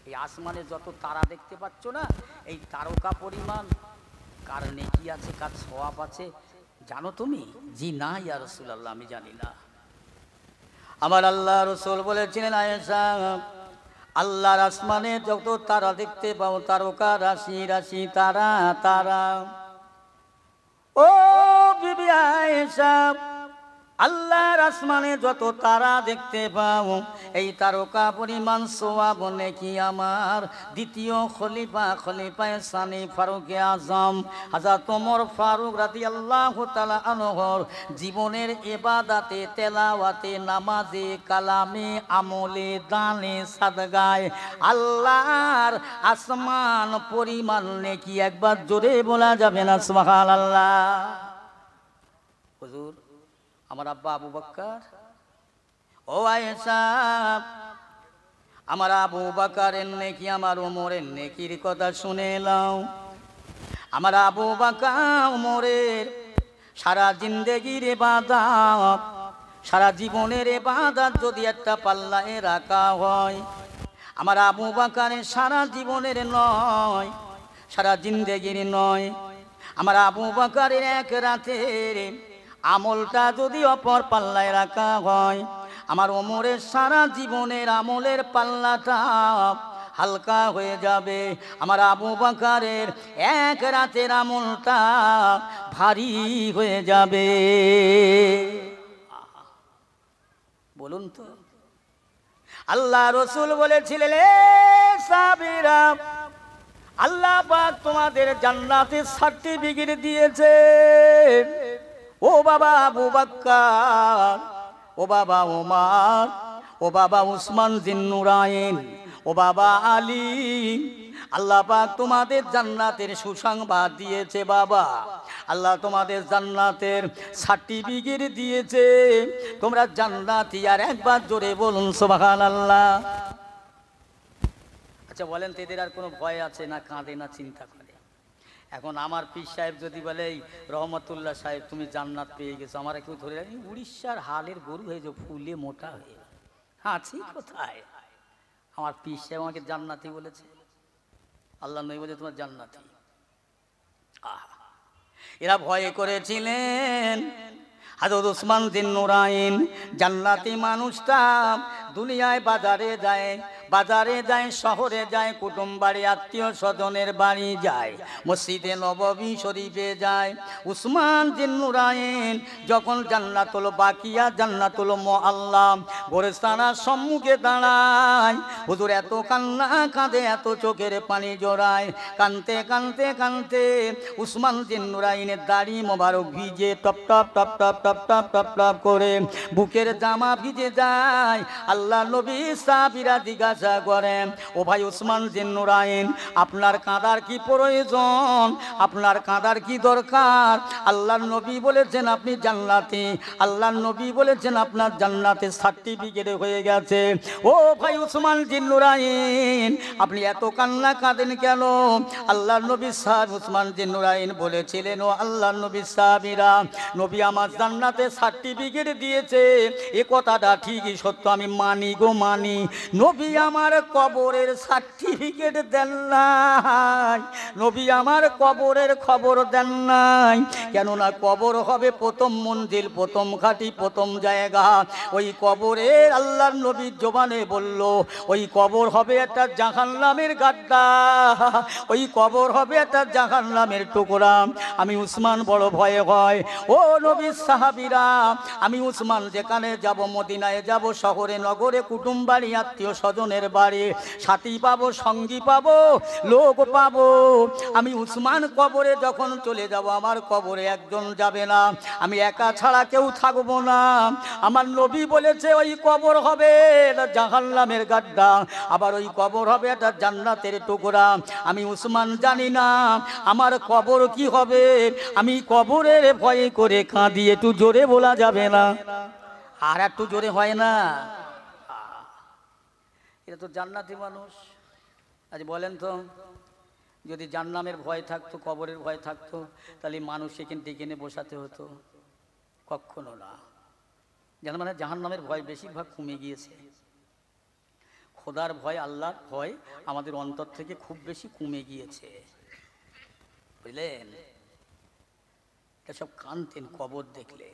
এই আসমানে যত তারা দেখতে পাচ্ছ না, এই তারকা পরিমাণ কার নেকি আছে, কার সওয়াব আছে জানো তুমি? জি না ইয়া রাসূলুল্লাহ, আমি জানি না। আমার আল্লাহ রসুল বলেছিলেন, আয়েশা, আল্লাহর আসমানে যত তারা দেখতে পাও, তারকা রাশি রাশি তারা তারা। ও বিবি আয়েশা, আল্লাহর আসমানে যত তারা দেখতে পাও, এই তারকা পরিমাণ সওয়াব নেকি আমার দ্বিতীয় খলিফায়ে সানি ফারুকে আজম হযরত ওমর ফারুক রাদিয়াল্লাহু তাআলা আনহুর জীবনের ইবাদতে, তেলাওয়াতে, নামাজে, কালামে, আমলে, দানে, সাদগায় আল্লাহর আসমান পরিমাণ নেকি। একবার জোরে বলা যাবে না সুবহানাল্লাহ? হুজুর, আমার আব্বা আবু বকর, ও আয়েশা, আমার আবু বকরের নেকি আমার ওমরের নেকির কথা শুনে নাও। আমার আবু বকর ওমরের সারা জিন্দেগির ইবাদত, সারা জীবনের ইবাদত যদি একটা পাল্লায় রাখা হয়, আমার আবু বকরের সারা জীবনের নয়, সারা জিন্দেগির নয়, আমার আবু বকরের এক রাতের আমলটা যদি অপর পাল্লায় রাখা হয়, আমার ওমরের সারা জীবনের আমলের পাল্লাটা হালকা হয়ে যাবে। আমার আবু বকরের এক রাতের আমলটা ভারী হয়ে যাবে। বলুন তো, আল্লাহ রসুল বলেছিলেন, সাহাবীরা, আল্লাহ পাক তোমাদের জান্নাতের সার্টিফিকেট দিয়েছে। ও বাবা আবু বকর, ও বাবা ওমর, ও বাবা উসমান জিন্নুরাইন, ও বাবা আলী, আল্লাহ পাক তোমাদের জান্নাতের সুসংবাদ দিয়েছে বাবা। আল্লাহ তোমাদের জান্নাতের সার্টিফিকেট দিয়েছে, তোমরা জান্নাতি। আর একবার জোরে বলুন সুবহানাল্লাহ। আচ্ছা বলেন তো, এদের আর কোনো ভয় আছে না? কাঁদে না চিন্তা করে? এখন আমার পীর সাহেব যদি বলে, এই রহমতুল্লাহ সাহেব তুমি জান্নাত পেয়ে গেছো, আমার কেউ ধরে উড়িষ্যার হালের গরু হয়ে যাও, ফুলে মোটা হয়ে আছি কোথায়? আমার পীর সাহেব আমাকে জান্নাতি বলেছে, আল্লাহ নবী বলে তোমার জান্নাতি। এরা ভয় করেছিলেন। হযরত উসমান জিন্নুরাইন জান্নাতি মানুষটা দুনিয়ায় বাজারে যায়, শহরে যায়, কুটুম বাড়ি, আত্মীয় স্বজনের বাড়ি যায়, মসজিদে নববী শরীফে যায়। উসমান জিন নুরাইন যখন জান্নাতুল বাকিয়া, জান্নাতুল মুআল্লা গোরস্তানার সম্মুখে দাঁড়ায়, হুজুর এত কান্না কাঁদে, এত চোখের পানি জোড়ায়, কানতে কানতে কানতে উসমান জিন নুরাইনের দাড়ি মোবারক ভিজে top top top top top top top top করে, বুকের জামা ভিজে যায়। আল্লাহ নবী সাহাবীরা জিজ্ঞাসা করেন, ও ভাই উসমান জিন নুরাইন, আপনার কাঁদার কি প্রয়োজন, আপনার কাঁদার কি দরকার? আল্লাহর নবী বলেছেন আপনি জান্নাতি, আল্লাহর নবী বলেছেন আপনার জান্নাতে সার্টিফিকেট হয়ে গেছে। ও ভাই উসমান জিন নুরাইন, আপনি এত কান্না কাঁদেন কেন? আল্লাহর নবী সাহেব উসমান জিন নুরাইন বলেছিলেন, ও আল্লাহর নবী সাহাবীরা, নবী আমার জান্নাতে সার্টিফিকেট দিয়েছে, এ কথাটা ঠিকই সত্য, আমি মানি গো মানি। নবী আমার কবরের সার্টিফিকেট দেন নাই, নবী আমার কবরের খবর দেন নাই। কেননা কবর হবে প্রথম মঞ্জিল, প্রথম ঘাঁটি, প্রথম জায়গা। ওই কবরে আল্লাহর নবীর জবানে বলল, ওই কবর হবে একটা জাহান্নামের গাড্ডা, ওই কবর হবে একটা জাহান্নামের টুকরা। আমি উসমান বড় ভয়ে হয়। ও নবীর সাহাবীরা, আমি উসমান যেখানে যাব, মদিনায় যাব, শহরে নগরে কুটুম বাড়ি, আত্মীয় স্বজনের বাড়ি, সাথী পাবো, সঙ্গী পাবো, লোক পাবো। আমি উসমান কবরে যখন চলে যাব, আমার কবরে একজন যাবে না, আমি একা ছাড়া কেউ থাকবো না। আমার নবী বলেছে ওই কবর হবে জাহান্নামের গাড্ডা, আবার ওই কবর হবে একটা জান্নাতের টুকরা। আমি উসমান জানি না আমার কবর কি হবে, আমি কবরের ভয়ে করে কাঁদি। একটু জোরে বলা যাবে না? আর একটু জোরে হয় না? এটা তো জান্নাতি মানুষ। আজ বলেন তো, যদি জাহান্নামের ভয় থাকতো, কবরের ভয় থাকতো, তাহলে মানুষ এখানে ডেকে এনে বসাতে হতো? কখনো না। যেন মানে জাহান্নামের ভয় বেশিরভাগ কমে গিয়েছে। খোদার ভয়, আল্লাহর ভয় আমাদের অন্তর থেকে খুব বেশি কমে গিয়েছে, বুঝলেন? এসব কানতেন কবর দেখলে।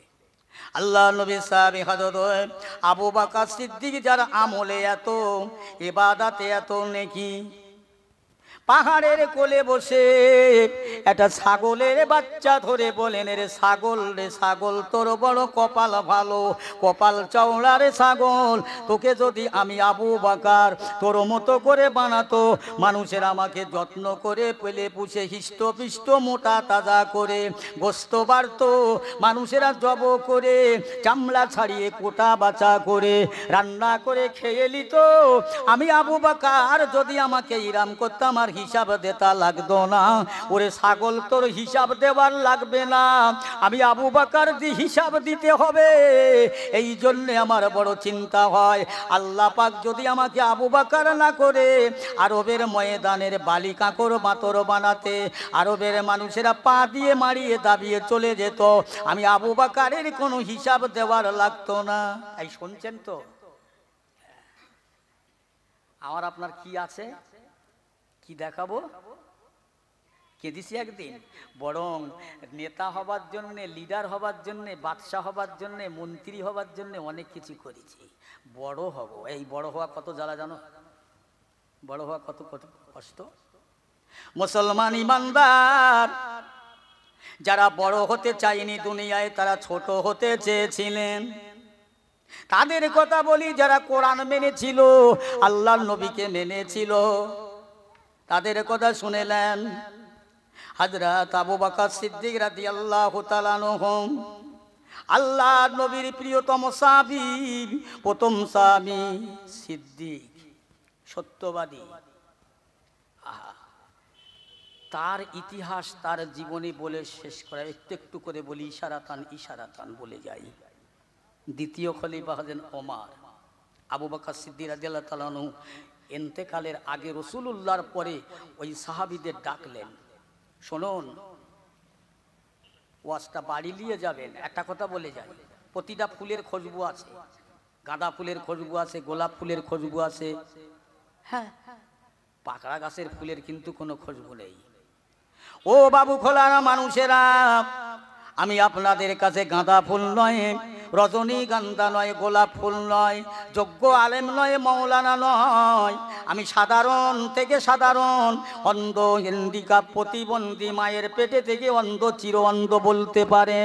আল্লাহ নবী সাহাবী হযরত আবু বকর সিদ্দিক, যার আমলে এত, ইবাদতে এত নেকি, পাহাড়ের কোলে বসে একটা ছাগলের বাচ্চা ধরে বলেন, রে ছাগল, রে ছাগল, তোর বড় কপাল ভালো, কপাল চওড়া রে ছাগল, তোকে যদি আমি আবু বকর তোর মতো করে বানাতো, মানুষের আমাকে যত্ন করে পেলে পুষে হিষ্টপিষ্ট মোটা তাজা করে গোস্ত বাড়তো, মানুষেরা জব করে চামড়া ছাড়িয়ে কোটা বাছা করে রান্না করে খেয়ে নিত, আমি আবু বকর যদি আমাকে ইরাম করতাম আর হিসাব দেতা লাগতো না। ওরে ছাগল, তোর হিসাব দেওয়ার লাগবে না, আমি আবু বকর হিসাব দিতে হবে। এই জন্যে আমার বড় চিন্তা হয়, আল্লাহ পাক যদি আমাকে আবু বকর না করে আরবের ময়দানের বালি কাঁকর মাতর বানাতে, আরবের মানুষেরা পা দিয়ে মারিয়ে দাবিয়ে চলে যেত, আমি আবু বকরের কোনো হিসাব দেওয়ার লাগতো না। এই শুনছেন তো? আমার আপনার কি আছে, কি দেখাবো? কেঁদেছি একদিন, বরং নেতা হবার জন্যে, লিডার হবার জন্যে, বাদশাহ হবার জন্যে, মন্ত্রী হবার জন্যে অনেক কিছু করেছি। বড় হব, এই বড় হওয়া কত জ্বালা জানো? বড় হওয়া কত কত কষ্ট। মুসলমান ইমানদার যারা বড় হতে চায়নি দুনিয়ায়, তারা ছোট হতে চেয়েছিলেন। তাদের কথা বলি, যারা কোরআন মেনেছিল, আল্লাহর নবীকে মেনেছিল, তাদের কথা শুনেলেন। হযরত আবু বকর সিদ্দিক রাদিয়াল্লাহু তাআলা আনহু, আল্লাহর নবীর প্রিয়তম সাহাবী, প্রথম সাহাবী সিদ্দিক, সত্যবাদী। তার ইতিহাস, তার জীবনী বলে শেষ করা একটু একটু করে বলি, ইশারাতান বলে যাই। দ্বিতীয় খলিফা হলেন ওমর। আবু বকর সিদ্দিক রাদিয়াল্লাহু তাআলা আনহু ইন্তেকালের আগে রাসূলুল্লাহর পরে ওই সাহাবীদের ডাকলেন, শুনুন, ওয়াজটা বাড়ি নিয়ে যাবেন, একটা কথা বলে যাই, প্রতিটা ফুলের খুশবু আছে, গাঁদা ফুলের খুশবু আছে, গোলাপ ফুলের খুশবু আছে, হ্যাঁ, পাকড়া গাছের ফুলের কিন্তু কোনো খুশবু নেই। ও বাবু খোলারা মানুষেরা, আমি আপনাদের কাছে গাঁদা ফুল নয়, রজনীগন্ধা নয়, গোলাপ ফুল নয়, যোগ্য আলেম নয়, মৌলানা নয়। আমি সাধারণ থেকে সাধারণ অন্ধ, হ্যান্ডিক্যাপ, প্রতিবন্ধী, মায়ের পেটে থেকে অন্ধ, চির অন্ধ বলতে পারে।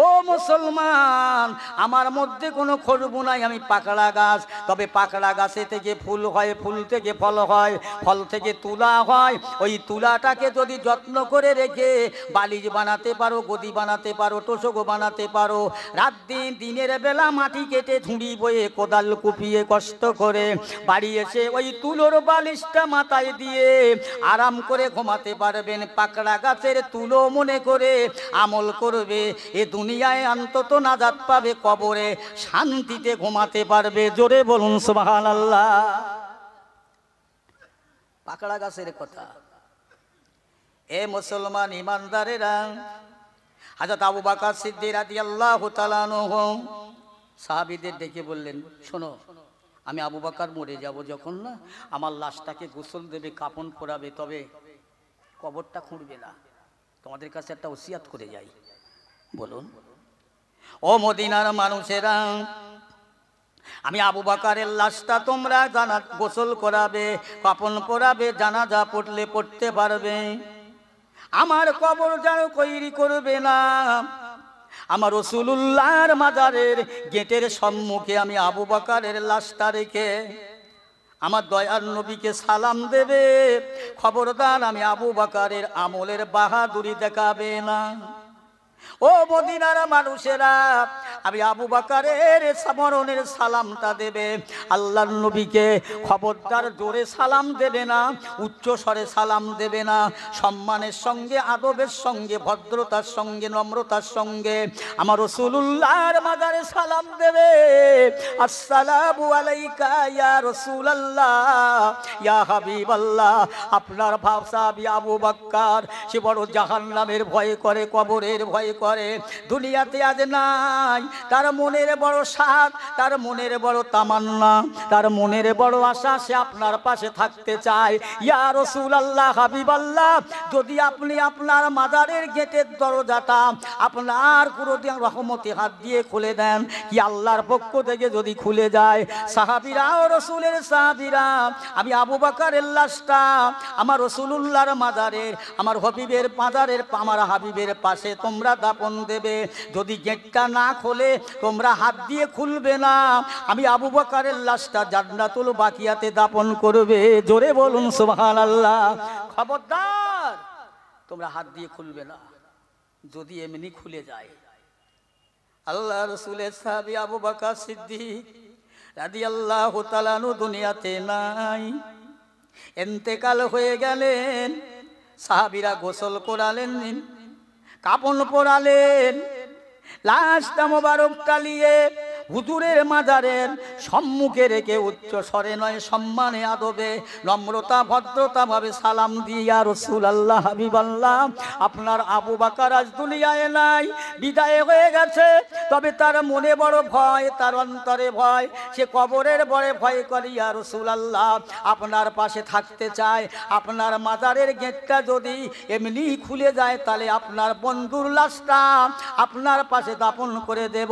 ও মুসলমান, আমার মধ্যে কোনো খুশবু নাই, আমি পাকড়া গাছ। তবে পাকড়া গাছে থেকে ফুল হয়, ফুল থেকে ফল হয়, ফল থেকে তুলা হয়। ওই তুলাটাকে যদি যত্ন করে রেখে বালিশ বানাতে পারো, গদি বানাতে পারো, তোষকও বানাতে পারো। রাত দিন, দিনের বেলা মাটি কেটে ঝুড়ি বয়ে কোদাল কুপিয়ে কষ্ট করে বাড়ি এসে ওই তুলোর বালিশটা মাথায় দিয়ে আরাম করে ঘুমাতে পারবেন। পাকড়া গাছের তুলো মনে করে আমল করবে, এ দুনিয়ায় অন্তত নাজাত পাবে, কবরে শান্তিতে ঘুমাতে পারবে। জোরে বলুন সুবহানাল্লাহ। পাকড়া গাছের কথা। এ মুসলমান ইমানদারেরা, হযরত আবু বকর সিদ্দিক রাদিয়াল্লাহু তাআলা আনহু সাহাবীদের ডেকে বললেন, শোনো, আমি আবু বকর মরে যাব যখন, না আমার লাশটাকে গোসল দেবে, কাফন পরাবে, তবে কবরটা খুঁড়বে না। তোমাদের কাছে একটা ওসিয়াত করে যাই। বলুন। ও মদিনার মানুষেরা, আমি আবু বকরের লাশটা তোমরা গোসল করাবে, কাফন পরাবে, জানাজা পড়লে পড়তে পারবে। আমার কবর যেন তৈরি করবে না। আমার রাসূলুল্লাহর মাজারের গেটের সম্মুখে আমি আবু বকরের লাশটা রেখে আমার দয়ার নবীকে সালাম দেবে। খবরদার আমি আবু বকরের আমলের বাহাদুরি দেখাবে না। ও মদিনার মানুষেরা, আমি আবু বকরের মরণের সালামটা দেবে। আল্লাহর নবীকে খবরদার জোরে সালাম দেবে না, উচ্চ স্বরে সালাম দেবে না। সম্মানের সঙ্গে, আদবের সঙ্গে, ভদ্রতার সঙ্গে, নম্রতার সঙ্গে আমার রাসূলুল্লাহর মাজারে সালাম দেবে। আসসালামু আলাইকা ইয়া রাসূলুল্লাহ, ইয়া হাবিবাল্লাহ। আপনার ভাবসাবি আবু বকর, সে বড় জাহান্নামের ভয় করে, কবরের ভয় করে, দুনিয়াতে আজ নাই। তার মনের বড় সাধ, তার মনের বড় তামান্না, তার মনের বড় আশা, সে আপনার পাশে থাকতে চায়। ইয়া রাসূলুল্লাহ, হাবিবাল্লাহ, যদি আপনি আপনার মাজারের গেটের দরজাটা আপনার কুদরতি রহমতে হাত দিয়ে খুলে দেন, কি আল্লাহর পক্ষ থেকে যদি খুলে যায়, সাহাবীরা ও রাসূলের সাহাবীরা, আমি আবু বকরের লাশটা আমার রাসূলুল্লাহর মাজারের, আমার হাবিবের মাজারের, আমার হাবিবের পাশে তোমরা দাপন দেবে। যদি গেটটা না খোলে, তোমরা হাত দিয়ে খুলবে না, আমি আবু বকরের লাশটা জান্নাতুল বাকিয়াতে দাপন করবে। জোরে বলুন সুবহানাল্লাহ। খবরদার তোমরা হাত দিয়ে খুলবে না, যদি এমনি খুলে যায়। আল্লাহ রাসূলের সাহাবী আবু বকর সিদ্দিক রাদিয়াল্লাহু তাআলা আনহু দুনিয়াতে নাই, ইন্তেকাল হয়ে গেলেন। সাহাবীরা গোসল করালেন, কাফন পরালেন, লাশটা মোবারক টালিয়ে হুজুরের মাজারের সম্মুখে রেখে উচ্চ স্বরে নয়, সম্মানে, আদবে, নম্রতা, ভদ্রতা ভাবে সালাম দিয়ে, ইয়া রাসূলুল্লাহ, হাবিবাল্লাহ, আপনার আবু বকর আজ দুনিয়ায় নাই, বিদায় হয়ে গেছে। তবে তার মনে বড় ভয়, তার অন্তরে ভয়, সে কবরের বড় ভয় করে। ইয়া রাসূলুল্লাহ, আপনার পাশে থাকতে চায়। আপনার মাজারের গেটটা যদি এমনি খুলে যায়, তাহলে আপনার বন্ধুর লাশটা আপনার পাশে দাপন করে দেব।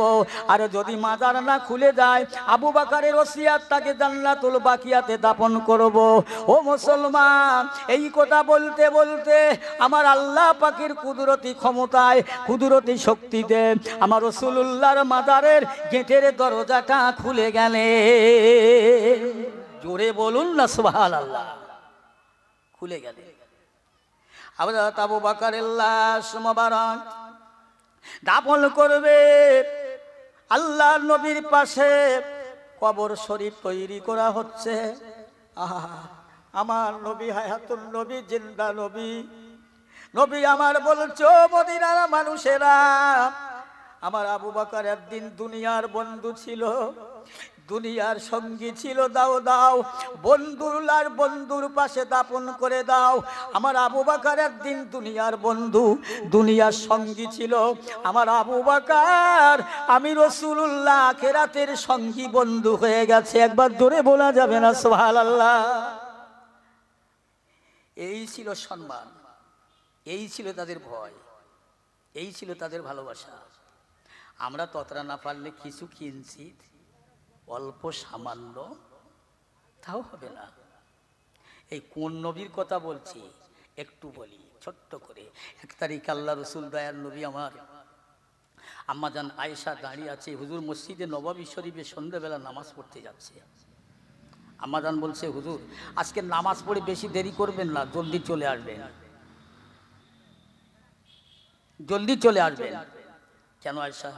আর যদি মাজার না খুলে যায়, আবু বকরের ওসিয়াত, তাকে জান্নাতুল বাকিয়াতে দাপন করব। ও মুসলমান, এই কথা বলতে বলতে আমার আল্লাহ পাকের কুদরতি ক্ষমতায়, কুদরতি শক্তিতে আমার রাসূলুল্লাহর মাজারের গেটের দরজাটা খুলে গেলে। জোরে বলুন না সুবহানাল্লাহ। খুলে গেলে হযরত আবু বকরের লাশ মোবারক দাফন করবে। আল্লাহর নবীর পাশে কবর শরীফ তৈরি করা হচ্ছে। আহা, আমার নবী হায়াতুন নবী, জিন্দা নবী। নবী আমার বলছো, মদিনার মানুষেরা, আমার আবু বকর একদিন দুনিয়ার বন্ধু ছিল, দুনিয়ার সঙ্গী ছিল। দাও দাও, বন্ধুর বন্ধুর পাশে দাপন করে দাও। আমার আবু বকর একদিন দুনিয়ার বন্ধু, দুনিয়ার সঙ্গী ছিল। আমার আবু বকর, আমি রাসূলুল্লাহ আখিরাতের সঙ্গী বন্ধু হয়ে গেছে। একবার জোরে বলা যাবে না সুবহানাল্লাহ? এই ছিল সম্মান, এই ছিল তাদের ভয়, এই ছিল তাদের ভালোবাসা। আমরা ততটা না পারলে কিছু কিনছি অল্প সামান্য, তাও হবে না। এই কোন নবীর কথা বলছি একটু বলি ছোট্ট করে। 1 তারিখ আল্লাহ রসুল দয়ার নবী আমার আম্মাজান আয়েশা দাঁড়িয়ে আছে, হুজুর মসজিদে নববী শরীফে সন্ধ্যেবেলা নামাজ পড়তে যাচ্ছে। আম্মাজান বলছে, হুজুর আজকে নামাজ পড়ে বেশি দেরি করবেন না, জলদি চলে আসবেন, জলদি চলে আসবেন। কেন আয়েশা?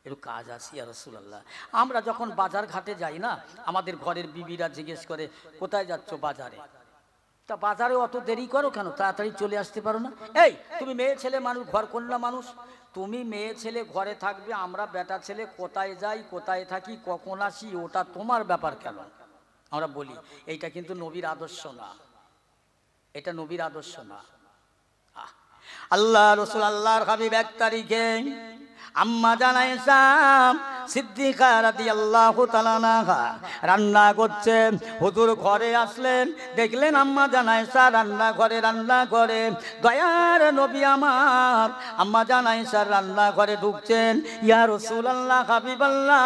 একটু কাজ আছে ইয়া রাসূলুল্লাহ। আমরা যখন বাজার ঘাটে যাই না, আমাদের ঘরের বিবিরা জিজ্ঞেস করে কোথায় যাচ্ছ? বাজারে। তা বাজারে অত দেরি করো কেন? তাড়াতাড়ি চলে আসতে পারো না? এই তুমি মেয়ে ছেলে মানুষ, ঘর কন্যা মানুষ, তুমি মেয়ে ছেলে ঘরে থাকবে, আমরা বেটা ছেলে কোথায় যাই, কোথায় থাকি, কখন আসি, ওটা তোমার ব্যাপার কেন? আমরা বলি এইটা কিন্তু নবীর আদর্শ না, এটা নবীর আদর্শ না। আল্লাহ রসুল আল্লাহর হাবিব 1 তারিখে আম্মাজান আয়েশা সিদ্দিকা রাদিয়াল্লাহু তাআলা আনহা রান্না করছে। হুজুর ঘরে আসলেন, দেখলেন আম্মাজান আয়েশা রান্না করে দয়ার নবী আমার আম্মাজান আয়েশা রান্না ঘরে ঢুকছেন। ইয়া রাসূলুল্লাহ হাবিবাল্লাহ,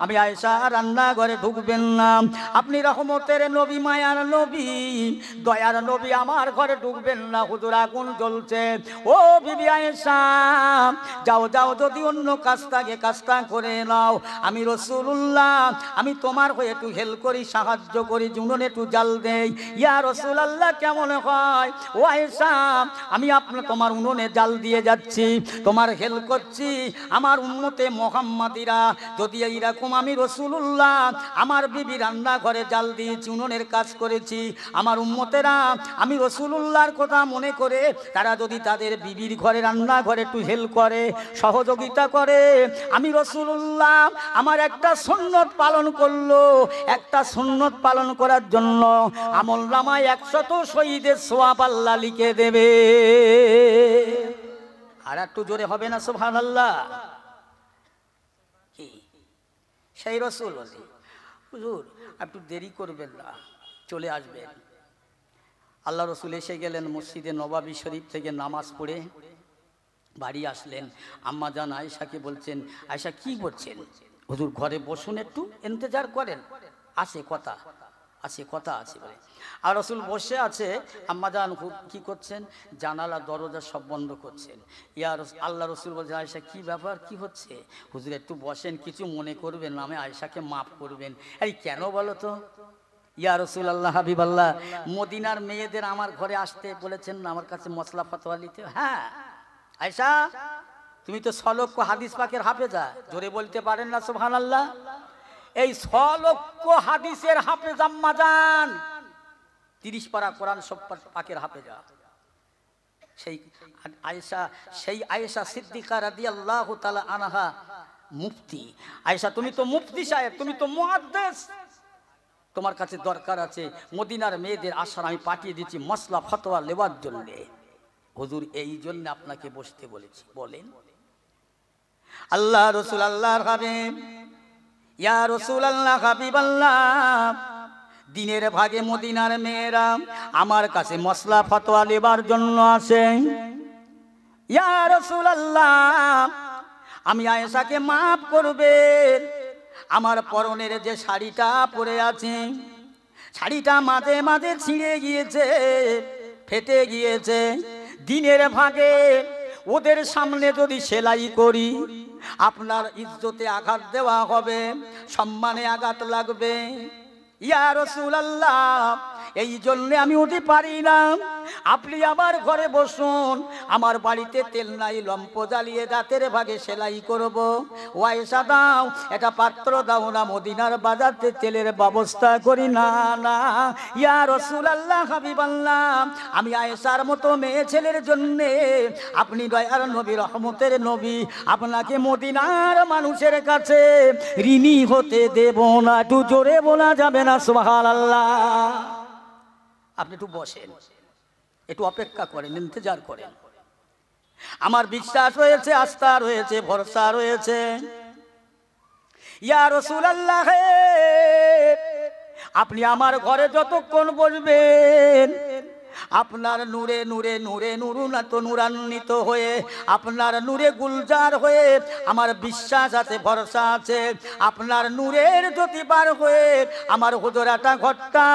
আমি আয়েশা রান্না ঘরে ঢুকবেন না? আপনি রহমতের নবী, মায়ার নবী, দয়ার নবী, আমার ঘরে ঢুকবেন না? হুজুর আগুন জ্বলছে। ও বিবি আয়েশা, যাও যাও, যদি অন্য কাজ থাকে কাজটা করে নাও। আমি রাসূলুল্লাহ, আমি তোমার হয়ে একটু হেল্প করি, সাহায্য করি, উনুনে একটু জাল দেই। ইয়া রাসূলুল্লাহ কেমন হয়? ও আয়েশা, আমি তোমার উনুনে জাল দিয়ে যাচ্ছি, তোমার হেল্প করছি। আমার উম্মতে মুহাম্মাদিরা যদি এইরকম, আমি রাসূলুল্লাহ আমার বিবি রান্না ঘরে জাল দিয়েছি, উনুনের কাজ করেছি, আমার উম্মতেরা আমি রাসূলুল্লাহর কথা মনে করে তারা যদি তাদের বিবির ঘরে রান্না ঘরে একটু হেল্প করে, সহযোগিতা করে, আমি রাসূলুল্লাহ আমার একটা সুন্নত পালন করলো, একটা সুন্নত পালন করার জন্য আমলনামায় 100 শহীদের সওয়াব আল্লাহ লিখে দেবে। আর একটু জোরে হবে না সুবহানাল্লাহ? কি সেই রাসূল বলে, হুজুর একটু দেরি করবেন না, চলে আসবেন। আল্লাহ রসুল এসে গেলেন, মসজিদে নববী শরীফ থেকে নামাজ পড়ে বাড়ি আসলেন। আম্মাজান আয়েশাকে বলছেন, আয়েশা কি করছেন? হুজুর ঘরে বসুন, একটু ইন্তজার করেন, আছে কথা আছে বলে। আর রসুল বসে আছে, আম্মাজান কি করছেন? জানালা দরজা সব বন্ধ করছেন। আল্লাহ রসুল বলছেন, আয়েশা কি ব্যাপার, কি হচ্ছে? হুজুর একটু বসেন, কিছু মনে করবেন না, আমি আয়েশাকে মাফ করবেন। এই কেন বলো তো? ইয়া রাসূলুল্লাহ হাবিবাল্লাহ, মদিনার মেয়েদের আমার ঘরে আসতে বলেছেন না, আমার কাছে মশলা ফতোয়া নিতে। হ্যাঁ আয়েশা, তুমি তো 6 লক্ষ হাদিস পাকের হাফেজা, জোরে বলতে পারেন না সুবহানাল্লাহ? এই 6 লক্ষ হাদিসের হাফেজ আম্মাজান, 30 পারা কোরআন সব পাকের হাফেজা। সেই আয়েশা সিদ্দিকা রাদিয়াল্লাহু তাআলা আনহা মুফতি। আয়েশা তুমি তো মুফতি সাহেব, তুমি তো মুহাদ্দিস, তোমার কাছে দরকার আছে মদিনার মেয়েদের আসার, আমি পাঠিয়ে দিচ্ছি মশলা ফতোয়া নেওয়ার জন্য। হুজুর এই জন্য আপনাকে বসতে বলেছি, বলেন। আল্লাহ রসুল আল্লাহর হাবিব, ইয়া রাসূলুল্লাহ হাবিবাল্লাহ, দিনের ভাগে মদিনার মেয়েরা আমার কাছে মশলা ফতোয়া নেবার জন্য আসে। ইয়া রাসূলুল্লাহ, আমি আয়েশাকে মাফ করবেন, আমার পরনের যে শাড়িটা পরে আছে, শাড়িটা মাঝে মাঝে ছিঁড়ে গিয়েছে, ফেটে গিয়েছে। দিনের ভাগে ওদের সামনে যদি সেলাই করি, আপনার ইজ্জতে আঘাত দেওয়া হবে, সম্মানে আঘাত লাগবে। ইয়া রাসূলুল্লাহ, এই জন্য আমি উঠে পারি না, আপনি আমার ঘরে বসুন, আমার বাড়িতে তেল নাই, লম্প জ্বালিয়ে রাতের ভাগে সেলাই করব। ও আয়েশা দাও, এটা পাত্র দাও না, মদিনার বাজারে তেলের ব্যবস্থা করি। না না ইয়া রাসূলুল্লাহ হাবিবাল্লাহ, আমি আয়েশার মতো মেয়ে ছেলের জন্য আপনি দয়ার নবী, রহমতের নবী, আপনাকে মদিনার মানুষের কাছে ঋণী হতে দেব না। একটু জোরে বলা যাবে না সুবহানাল্লাহ? আপনি একটু বসেন, একটু অপেক্ষা করেন, ইন্তজার করেন। আমার বিশ্বাস রয়েছে, আস্থা রয়েছে, ভরসা রয়েছে। ইয়া রাসূলুল্লাহ, আপনি আমার ঘরে যতক্ষণ বসবেন আপনার নূরে নূরে নূরে নুরুনাত নূরান্বিত হয়ে আপনার নূরে গুলজার হয়ে আমার বিশ্বাস আছে, ভরসা আছে। আপনার নূরের জ্যোতি বার হয়ে আমার হুজরাটা ঘরটা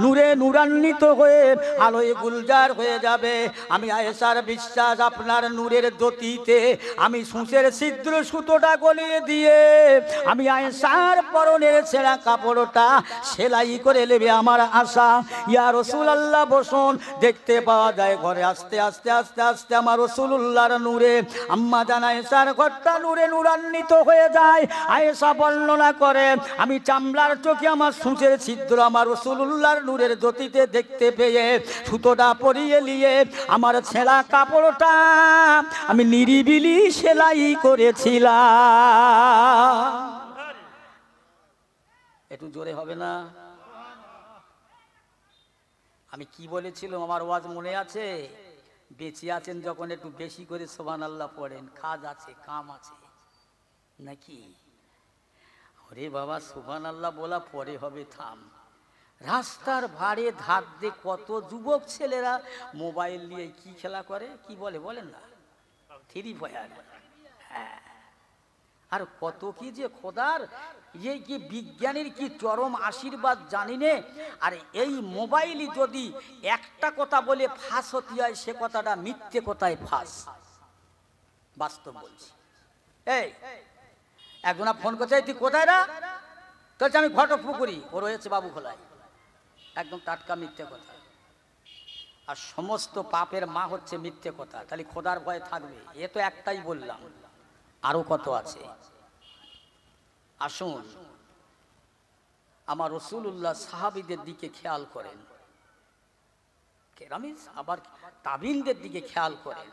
নূরে নূরান্বিত হয়ে আলোয় গুলজার হয়ে যাবে। আমি আয়েশার বিশ্বাস, আপনার নূরের জ্যোতিতে আমি সূচের ছিদ্র সুতোটা গলিয়ে দিয়ে আমি আয়েশার পরনের ছেঁড়া কাপড়টা সেলাই করে নেবে আমার আশা। ইয়া রাসূলুল্লাহ বসুন। দেখতে পাওয়া যায় ঘরে আস্তে আস্তে আস্তে আস্তে আমার রাসূলুল্লাহর নূরে আম্মা জান আয়েশার ঘরটা নূরে নূরান্বিত হয়ে যায়। আয়েশা বর্ণনা করে আমি চামড়ার চোখে আমার সূচের ছিদ্র আমার রাসূলুল্লাহর নূরের জ্যোতিতে দেখতে পেয়ে সুতোটা পরিয়ে নিয়ে আমার ছেঁড়া কাপড়টা আমি নিরিবিলি সেলাই করেছিলাম। একটু জোরে হবে না? আমি কি বলেছিলাম আমার ওয়াজ মনে আছে? বেঁচে আছেন যখন একটু বেশি করে সুবহানাল্লাহ পড়েন, কাজ আছে, কাম আছে নাকি? ওরে বাবা, সুবহানাল্লাহ বলা পরে হবে, থাম। রাস্তার ধারে ধার দিয়ে কত যুবক ছেলেরা মোবাইল নিয়ে কি খেলা করে, কি বলে বলেন না, ফ্রি ফায়ার। হ্যাঁ, আর কত কি যে খোদার এই কি বিজ্ঞানীর কি চরম আশীর্বাদ জানি নে। আর এই মোবাইলই যদি একটা কথা বলে ফাঁস হতে হয়, সে কথাটা মিথ্যে কথায় ফাঁস। বাস্তব বলছি। এই একজনা ফোন করছে, তুই কোথায় না? তো আমি ঘটকপুকুরি, ও রয়েছে বাবু খোলায়। একদম টাটকা মিথ্যে কথা। আর সমস্ত পাপের মা হচ্ছে মিথ্যে কথা। তাহলে খোদার ভয় থাকবে? এ তো একটাই বললাম, আরো কত আছে। আসুন আমার রাসূলুল্লাহ সাহাবীদের দিকে খেয়াল করেন, কেরামি আবার তাবিনদের দিকে খেয়াল করেন।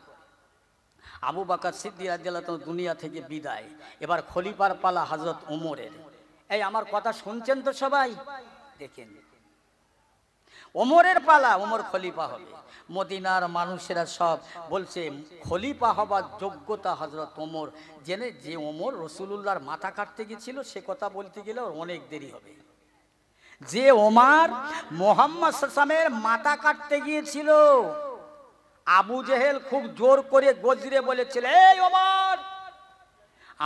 আবু বকর সিদ্দিক রাদিয়াল্লাহু তাআলা দুনিয়া থেকে বিদায়, এবার খলিফার পালা হযরত ওমরের। এই আমার কথা শুনছেন তো সবাই? দেখেন, ওমরের পালা, ওমর খলিফা হবে। মদিনার মানুষেরা সব বলছে খলিফা হবার যোগ্যতা হযরত ওমর। জেনে যে ওমর রাসূলুল্লাহর মাথা কাটতে গিয়েছিল সে কথা বলতে গেলে অনেক দেরি হবে। যে ওমর মুহাম্মদ সাল্লাল্লাহু আলাইহি ওয়াসাল্লামের মাথা কাটতে গিয়েছিল, আবু জেহেল খুব জোর করে গজরে বলেছিল, এই ওমর,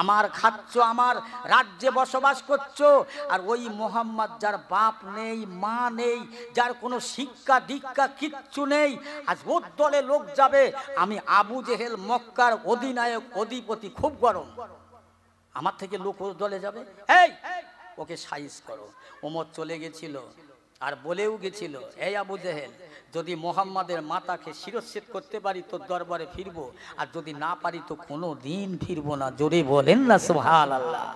আমার খাচ্ছ, আমার রাজ্যে বসবাস করছো, আর ওই মোহাম্মদ যার বাপ নেই, মা নেই, যার কোনো শিক্ষা দীক্ষা কিচ্ছু নেই, আজ ওর দলে লোক যাবে। আমি আবু জেহেল মক্কার অধিনায়ক, অধিপতি, খুব গরম, আমার থেকে লোক ওর দলে যাবে, এই ওকে সাইজ করো। ওমর চলে গেছিল আর বলেও গেছিল, এই আবু জেহেল, যদি মোহাম্মদের মাতাকে শিরচ্ছেদ করতে পারি তোর দরবারে ফিরবো, আর যদি না পারি তো কোনো দিন ফিরবো না। জোরে বলেন না সুবহানাল্লাহ।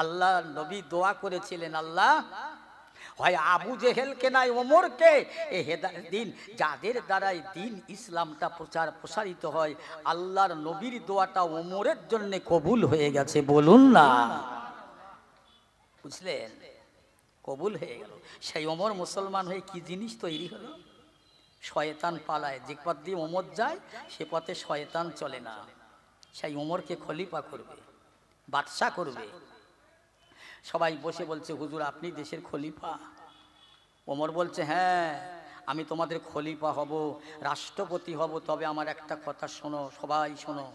আল্লাহ নবী দোয়া করেছিলেন, আল্লাহ হয় আবু জেহেলকে নাই ওমরকে এ হেদায়েত দিন, যাদের দ্বারাই দিন ইসলামটা প্রসারিত হয়। আল্লাহর নবীর দোয়াটা ওমরের জন্য কবুল হয়ে গেছে, বলুন না, বুঝলেন? কবুল হয়ে গেল। সেই ওমর মুসলমান হয়ে কি জিনিস তৈরি হলো? শয়তান পালায়, যে পথ দিয়ে ওমর যায় সে পথে শয়তান চলে না। সেই ওমরকে খলিফা করবে, বাদশা করবে। সবাই বসে বলছে, হুজুর আপনি দেশের খলিফা। ওমর বলছে, হ্যাঁ আমি তোমাদের খলিফা হব, রাষ্ট্রপতি হব, তবে আমার একটা কথা শোনো, সবাই শোনো,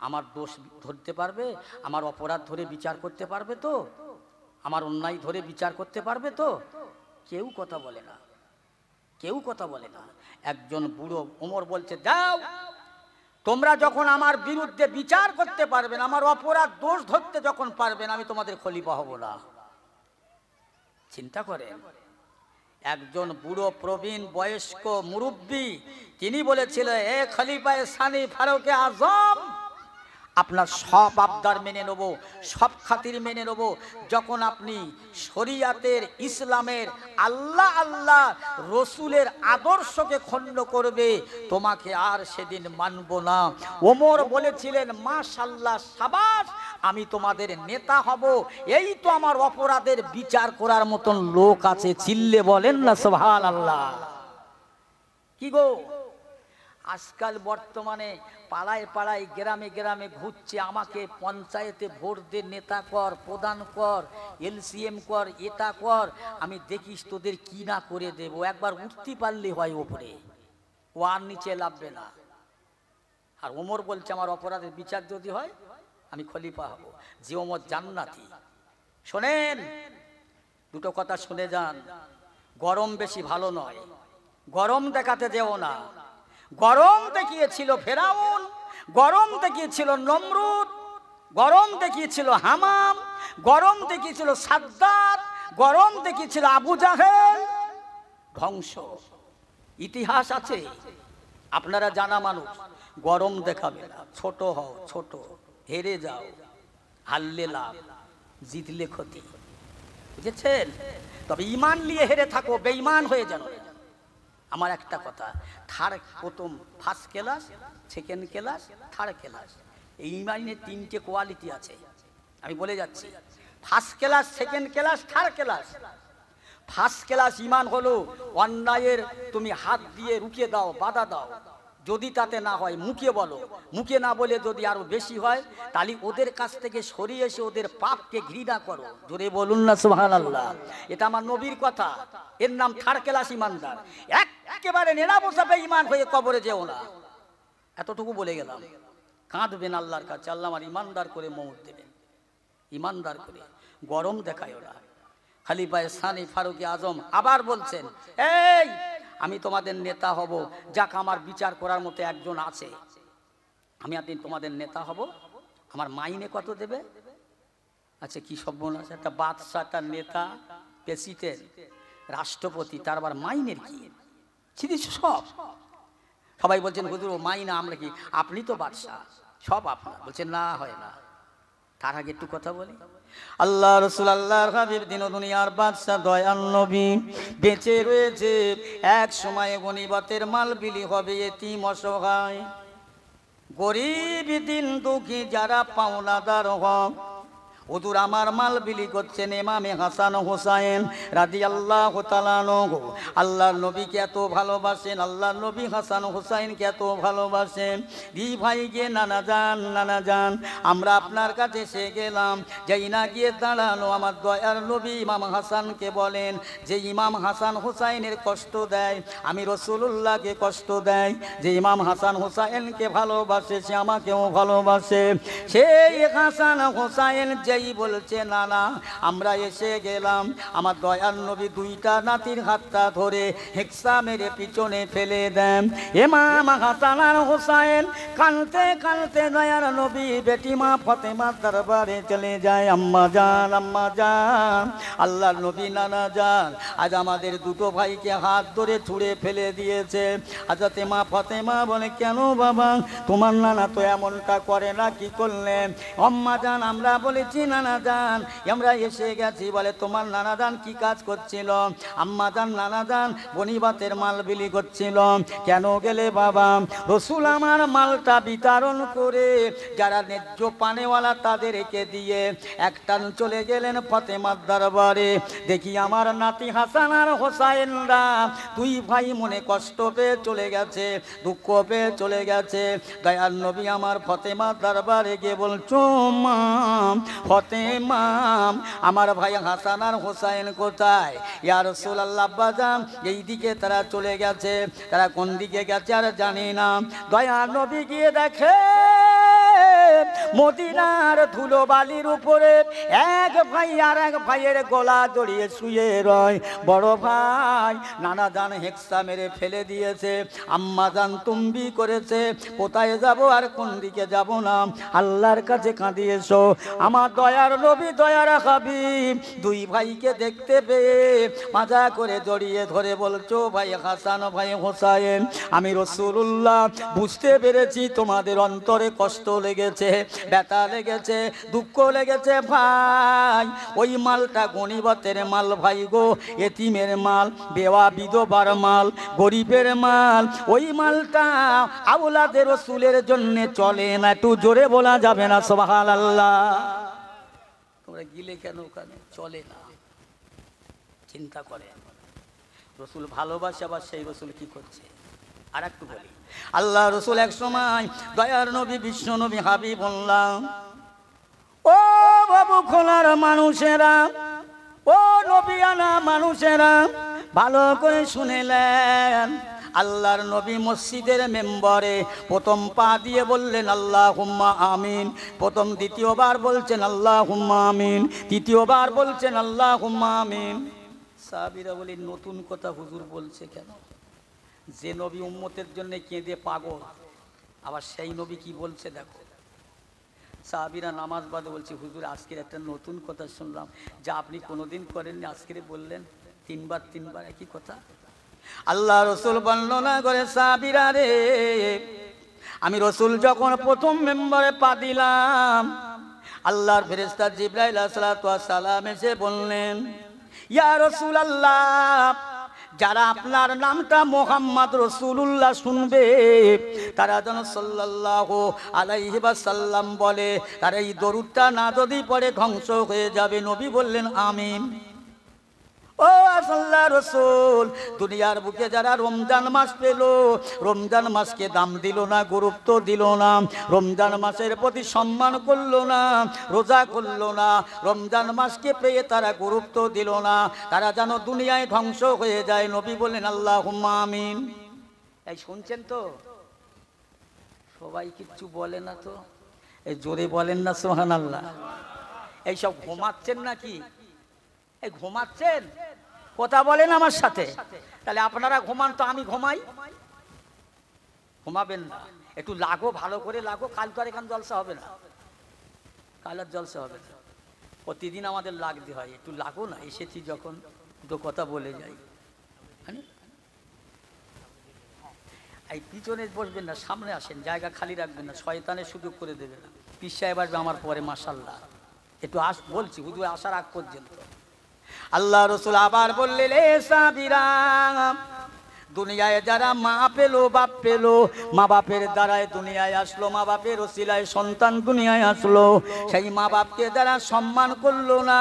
আমার দোষ ধরতে পারবে, আমার অপরাধ ধরে বিচার করতে পারবে তো, আমার অন্যায় ধরে বিচার করতে পারবে তো? কেউ কথা বলে না, কেউ কথা বলে না। একজন বুড়ো, ওমর বলছে, যাও, তোমরা যখন আমার বিরুদ্ধে বিচার করতে পারবেন, আমার অপরাধ দোষ ধরতে যখন পারবেন, আমি তোমাদের খলিফা হব না। চিন্তা করেন, একজন বুড়ো প্রবীণ বয়স্ক মুরব্বী, তিনি বলেছিলেন, এ খলিফা সানি ফারুকে আজম, আপনার সব আবদার মেনে নেব, সব খাতির মেনে নেব, যখন আপনি শরিয়াতের, ইসলামের, আল্লাহ আল্লাহ রসুলের আদর্শকে খণ্ড করবে, তোমাকে আর সেদিন মানব না। ওমর বলেছিলেন, মাশাআল্লাহ, সাবাস, আমি তোমাদের নেতা হব, এই তো আমার অপরাধের বিচার করার মতন লোক আছে। চিল্লে বলেন না সুবহানাল্লাহ। কি গো, আজকাল বর্তমানে পাড়ায় পাড়ায় গ্রামে গ্রামে ঘুরছে, আমাকে পঞ্চায়েতে ভোট দে, নেতা কর, প্রধান কর, এলসিএম কর, এটা কর, আমি দেখিস তোদের কি না করে দেব। একবার উঠতে পারলে হয় ওপরে, ও আর নিচে লাভবে না। আর ওমর বলছে আমার অপরাধের বিচার যদি হয় আমি খলিফা হব, যে ওমর জান্নাতি। শোনেন, দুটো কথা শুনে যান। গরম বেশি ভালো নয়, গরম দেখাতে যেও না। গরম দেখিয়েছিল ফেরাউন, গরম দেখিয়েছিল নমরুদ, গরম দেখিয়েছিল হামাম, গরম দেখিয়েছিল সাদ্দাত, গরম দেখিয়েছিল আবু জাহেল। ধ্বংস ইতিহাস আছে, আপনারা জানা মানুষ। গরম দেখাবে না, ছোট হও, ছোট, হেরে যাও, হারলে লাভ, জিতলে ক্ষতি, বুঝেছেন? তবে ইমান নিয়ে হেরে থাকো, বেঈমান হয়ে যাও। আমার একটা কথা, প্রথম first class, second class, third class, এই ইমানের তিনটে কোয়ালিটি আছে, আমি বলে যাচ্ছি। First class, second class, third class. First class ইমান হলো অন্যায়ের তুমি হাত দিয়ে রুখে দাও, বাধা দাও, যদি তাতে না হয় মুখে বলো, মুখে না বলে যদি আরো বেশি হয় তাহলে ওদের কাছ থেকে সরিয়ে এসে ওদের পাপকে ঘৃণা করো। জোরে বলুন না সুবহানাল্লাহ। এটা আমার নবীর কথা, এর নাম থার্ড ক্লাস ইমানদার। একেবারে নেড়াবোঝাবে ইমান হয়ে কবরে যেও না, এতটুকু বলে গেলাম। কাঁদবেন আল্লাহর কাছে, আল্লাহ আমার ইমানদার করে মৌত দেবেন, ইমানদার করে। গরম দেখায় ওরা। খলিফা সানি ফারুক আজম আবার বলছেন, এই আমি তোমাদের নেতা হব, যাক আমার বিচার করার মতো একজন আছে, আমি একদিন তোমাদের নেতা হব, আমার মাইনে কত দেবে? আচ্ছা কি সব মনে আছে, একটা বাদশা, একটা নেতা, প্রেসিডেন্ট, রাষ্ট্রপতি, তার আবার মাইনের কি ছিদিস সব। সবাই বলছেন হুজুর ও মাইনা, আমরা কি, আপনি তো বাদশা, সব আপনার। বলছেন না, হয় না। তার আগে একটু কথা বলি। আল্লাহ রাসূল, আল্লাহর হাবিব, দিন দুনিয়ার বাদশা, দয়াল নবী বেঁচে রয়েছে। এক সময় গনিমতের মাল বিলি হবে, এতিম অসহায় গরিব দিন দুঃখী যারা পাওনাদার হন, হুজুর আমার মাল বিলি করছেন ইমামে হাসান হোসাইন রাদিয়াল্লাহু তাআলা আনহু। আল্লাহর নবীকে এত ভালোবাসেন, আল্লাহর নবী হাসান হোসাইনকে এত ভালোবাসেন। দি ভাইকে নানা যান, নানা যান, আমরা আপনার কাছে এসে গেলাম। যেই না গিয়ে দাঁড়ানো, আমার দয়ার নবী ইমাম হাসানকে বলেন যে ইমাম হাসান হোসাইনের কষ্ট দেয়, আমি রাসূলুল্লাহকে কষ্ট দেয়। যে ইমাম হাসান হোসাইনকে ভালোবাসে সে আমাকেও ভালোবাসে। সেই হাসান হোসাইন যেই বলছে না না আমরা এসে গেলাম, আমার দয়ার নবী দুইটা নাতির হাতটা ধরে হেক্সা মেরে পিছনে ফেলে দেন। ইমাম হাসান আর হোসাইন কাঁদতে কাঁদতে দয়ার নবী বেটি মা ফাতেমার দরবারে চলে যায়। আম্মা জান, আম্মা জান, আল্লাহর নবী নানা জান, আজ আমাদের দুটো ভাইকে হাত ধরে ছুঁড়ে ফেলে দিয়েছে। হযরতে মা ফাতেমা বলে, কেন বাবা, তোমার নানা তো এমনটা করে না, কি করলেন? আম্মা জান, আমরা বলেছি নানা জান আমরা এসে গেছি। বলে তোমার নানা জান কি কাজ করছিল? আম্মা জান, নানা জান গনিমতের মাল বিলি করছিল। কেন গেলে বাবা? রাসূল আমার মালটা বিতরণ করে যারা ন্যায্য পানেওয়ালা তাদেরকে দিয়ে একটান চলে গেলেন ফাতেমার দরবারে। দেখি আমার নাতি হাসান আর হোসাইনরা দুই ভাই মনে কষ্ট পেয়ে চলে গেছে, দুঃখ পেয়ে চলে গেছে। দয়ার নবী আমার ফাতেমার দরবারে গিয়ে বলছো, মা ফাতেমা, আমার ভাই হাসান আর হোসাইন কোথায়? ইয়া রাসূলুল্লাহ, আব্বাজান এই দিকে তারা চলে গেছে। তারা কোন দিকে গেছে আর জানি না। দয়ার নবী গিয়ে দেখে মদিনার ধুলো বালির উপরে এক ভাই আর এক ভাইয়ের গলা জড়িয়ে শুয়ে রয়। বড় ভাই নানা জান হেক্সা মেরে ফেলে দিয়েছে, আম্মা জান তুম্বি করেছে, কোথায় যাব আর কোন দিকে যাব না, আল্লাহর কাছে কাঁদিয়েছো। আমার দয়ার নবী, দয়ার হাবিব দুই ভাইকে দেখতে পেয়ে মাজা করে জড়িয়ে ধরে বলছো, ভাই হাসান, ভাই হোসাইন, আমি রাসূলুল্লাহ বুঝতে পেরেছি তোমাদের অন্তরে কষ্ট লেগেছে, ব্যথা লেগেছে, দুঃখ লেগেছে। ভাই ওই মালটা গনিমতের মাল ভাই গো, এতিমের মাল, বেওয়া বিধবার মাল, গরিবের মাল। ওই মালটা আওলাদের রাসূলের জন্য চলে না। একটু জোরে বলা যাবে না সুবহানাল্লাহ? তোমরা গিলে কেন? ওখানে চলে না। চিন্তা করে রাসূল ভালোবাসে, আবার সেই রাসূল কি করছে? আর একটু বলি, আল্লাহ রসুল এক সময় দয়ার নবী বিশ্ব নবী হাবিবুল্লাহ, ও বাবু খোলার মানুষেরা, ও নবিয়ানা মানুষেরা, ভালো করে শুনেলেন। আল্লাহর নবী মসজিদের মেম্বরে প্রথম পা দিয়ে বললেন আল্লাহুম্মা আমিন, প্রথম দ্বিতীয়বার বলছেন আল্লাহুম্মা আমিন, তৃতীয়বার বলছেন আল্লাহুম্মা আমিন। সাহাবীরা বলেন নতুন কথা হুজুর বলছে কেন? যে নবী উম্মতের জন্য কেঁদে পাগল, আবার সেই নবী কি বলছে দেখো। সাহাবীরা নামাজ বাদে বলছে হুজুর আজকের একটা নতুন কথা শুনলাম, যা আপনি কোনোদিন করেননি, আজকে বললেন তিনবার একই কথা। আল্লাহ রসুল বর্ণনা করে, সাহাবীরা রে, আমি রসুল যখন প্রথম মেম্বরে পা দিলাম, আল্লাহর ফেরেশতা জিবরাইল আলাইহিস সালাম এসে বললেন, ইয়া রাসূলুল্লাহ, যারা আপনার নামটা মোহাম্মদ রাসূলুল্লাহ শুনবে, তারা যেন সাল্লাল্লাহু আলাইহি ওয়াসাল্লাম বলে, তারা এই দরুদটা না যদি পড়ে ধ্বংস হয়ে যাবে। নবী বললেন আমিন। ও আল্লাহ রসুল, দুনিয়ার বুকে যারা রমজান মাস পেল, রমজান মাসকে দাম দিল না, গুরুত্ব দিল না, রমজান মাসের প্রতি সম্মান করলো না, রোজা করলো না, রমজান মাসকে পেয়ে তারা গুরুত্ব দিল না, তারা যেন দুনিয়ায় ধ্বংস হয়ে যায়। নবী বললেন আল্লাহুম্মা আমিন। এই শুনছেন তো? সবাই কিচ্ছু বলে না তো, এই জোরে বলেন না সুবহানাল্লাহ। এই সব ঘুমাচ্ছেন নাকি? এই ঘুমাচ্ছেন? কথা বলেন আমার সাথে। তাহলে আপনারা ঘুমান তো আমি ঘুমাই? ঘুমাবেন না, একটু লাগো, ভালো করে লাগো। কাল তো আর এখানে জলসা হবে না, কাল আর জলসা হবে না। প্রতিদিন আমাদের লাগতে হয়, একটু লাগো না। এসেছি যখন দুটো কথা বলে যাই। এই পিছনে বসবেন না, সামনে আসেন, জায়গা খালি রাখবেন না, শয়তানের সুযোগ করে দেবে না। পীর সাহেব আসবে আমার পরে, মাশাআল্লাহ। একটু বলছি হুজুর আসার আগ পর্যন্ত। আল্লাহ রসুল আবার বললেন, এ সাহাবীরা, দুনিয়ায় যারা মা পেলো, বাপ পেলো, মা বাপের দ্বারায় দুনিয়ায় আসলো, মা বাপের ওসিলায় সন্তান দুনিয়ায় আসলো, সেই মা বাপকে যারা সম্মান করলো না,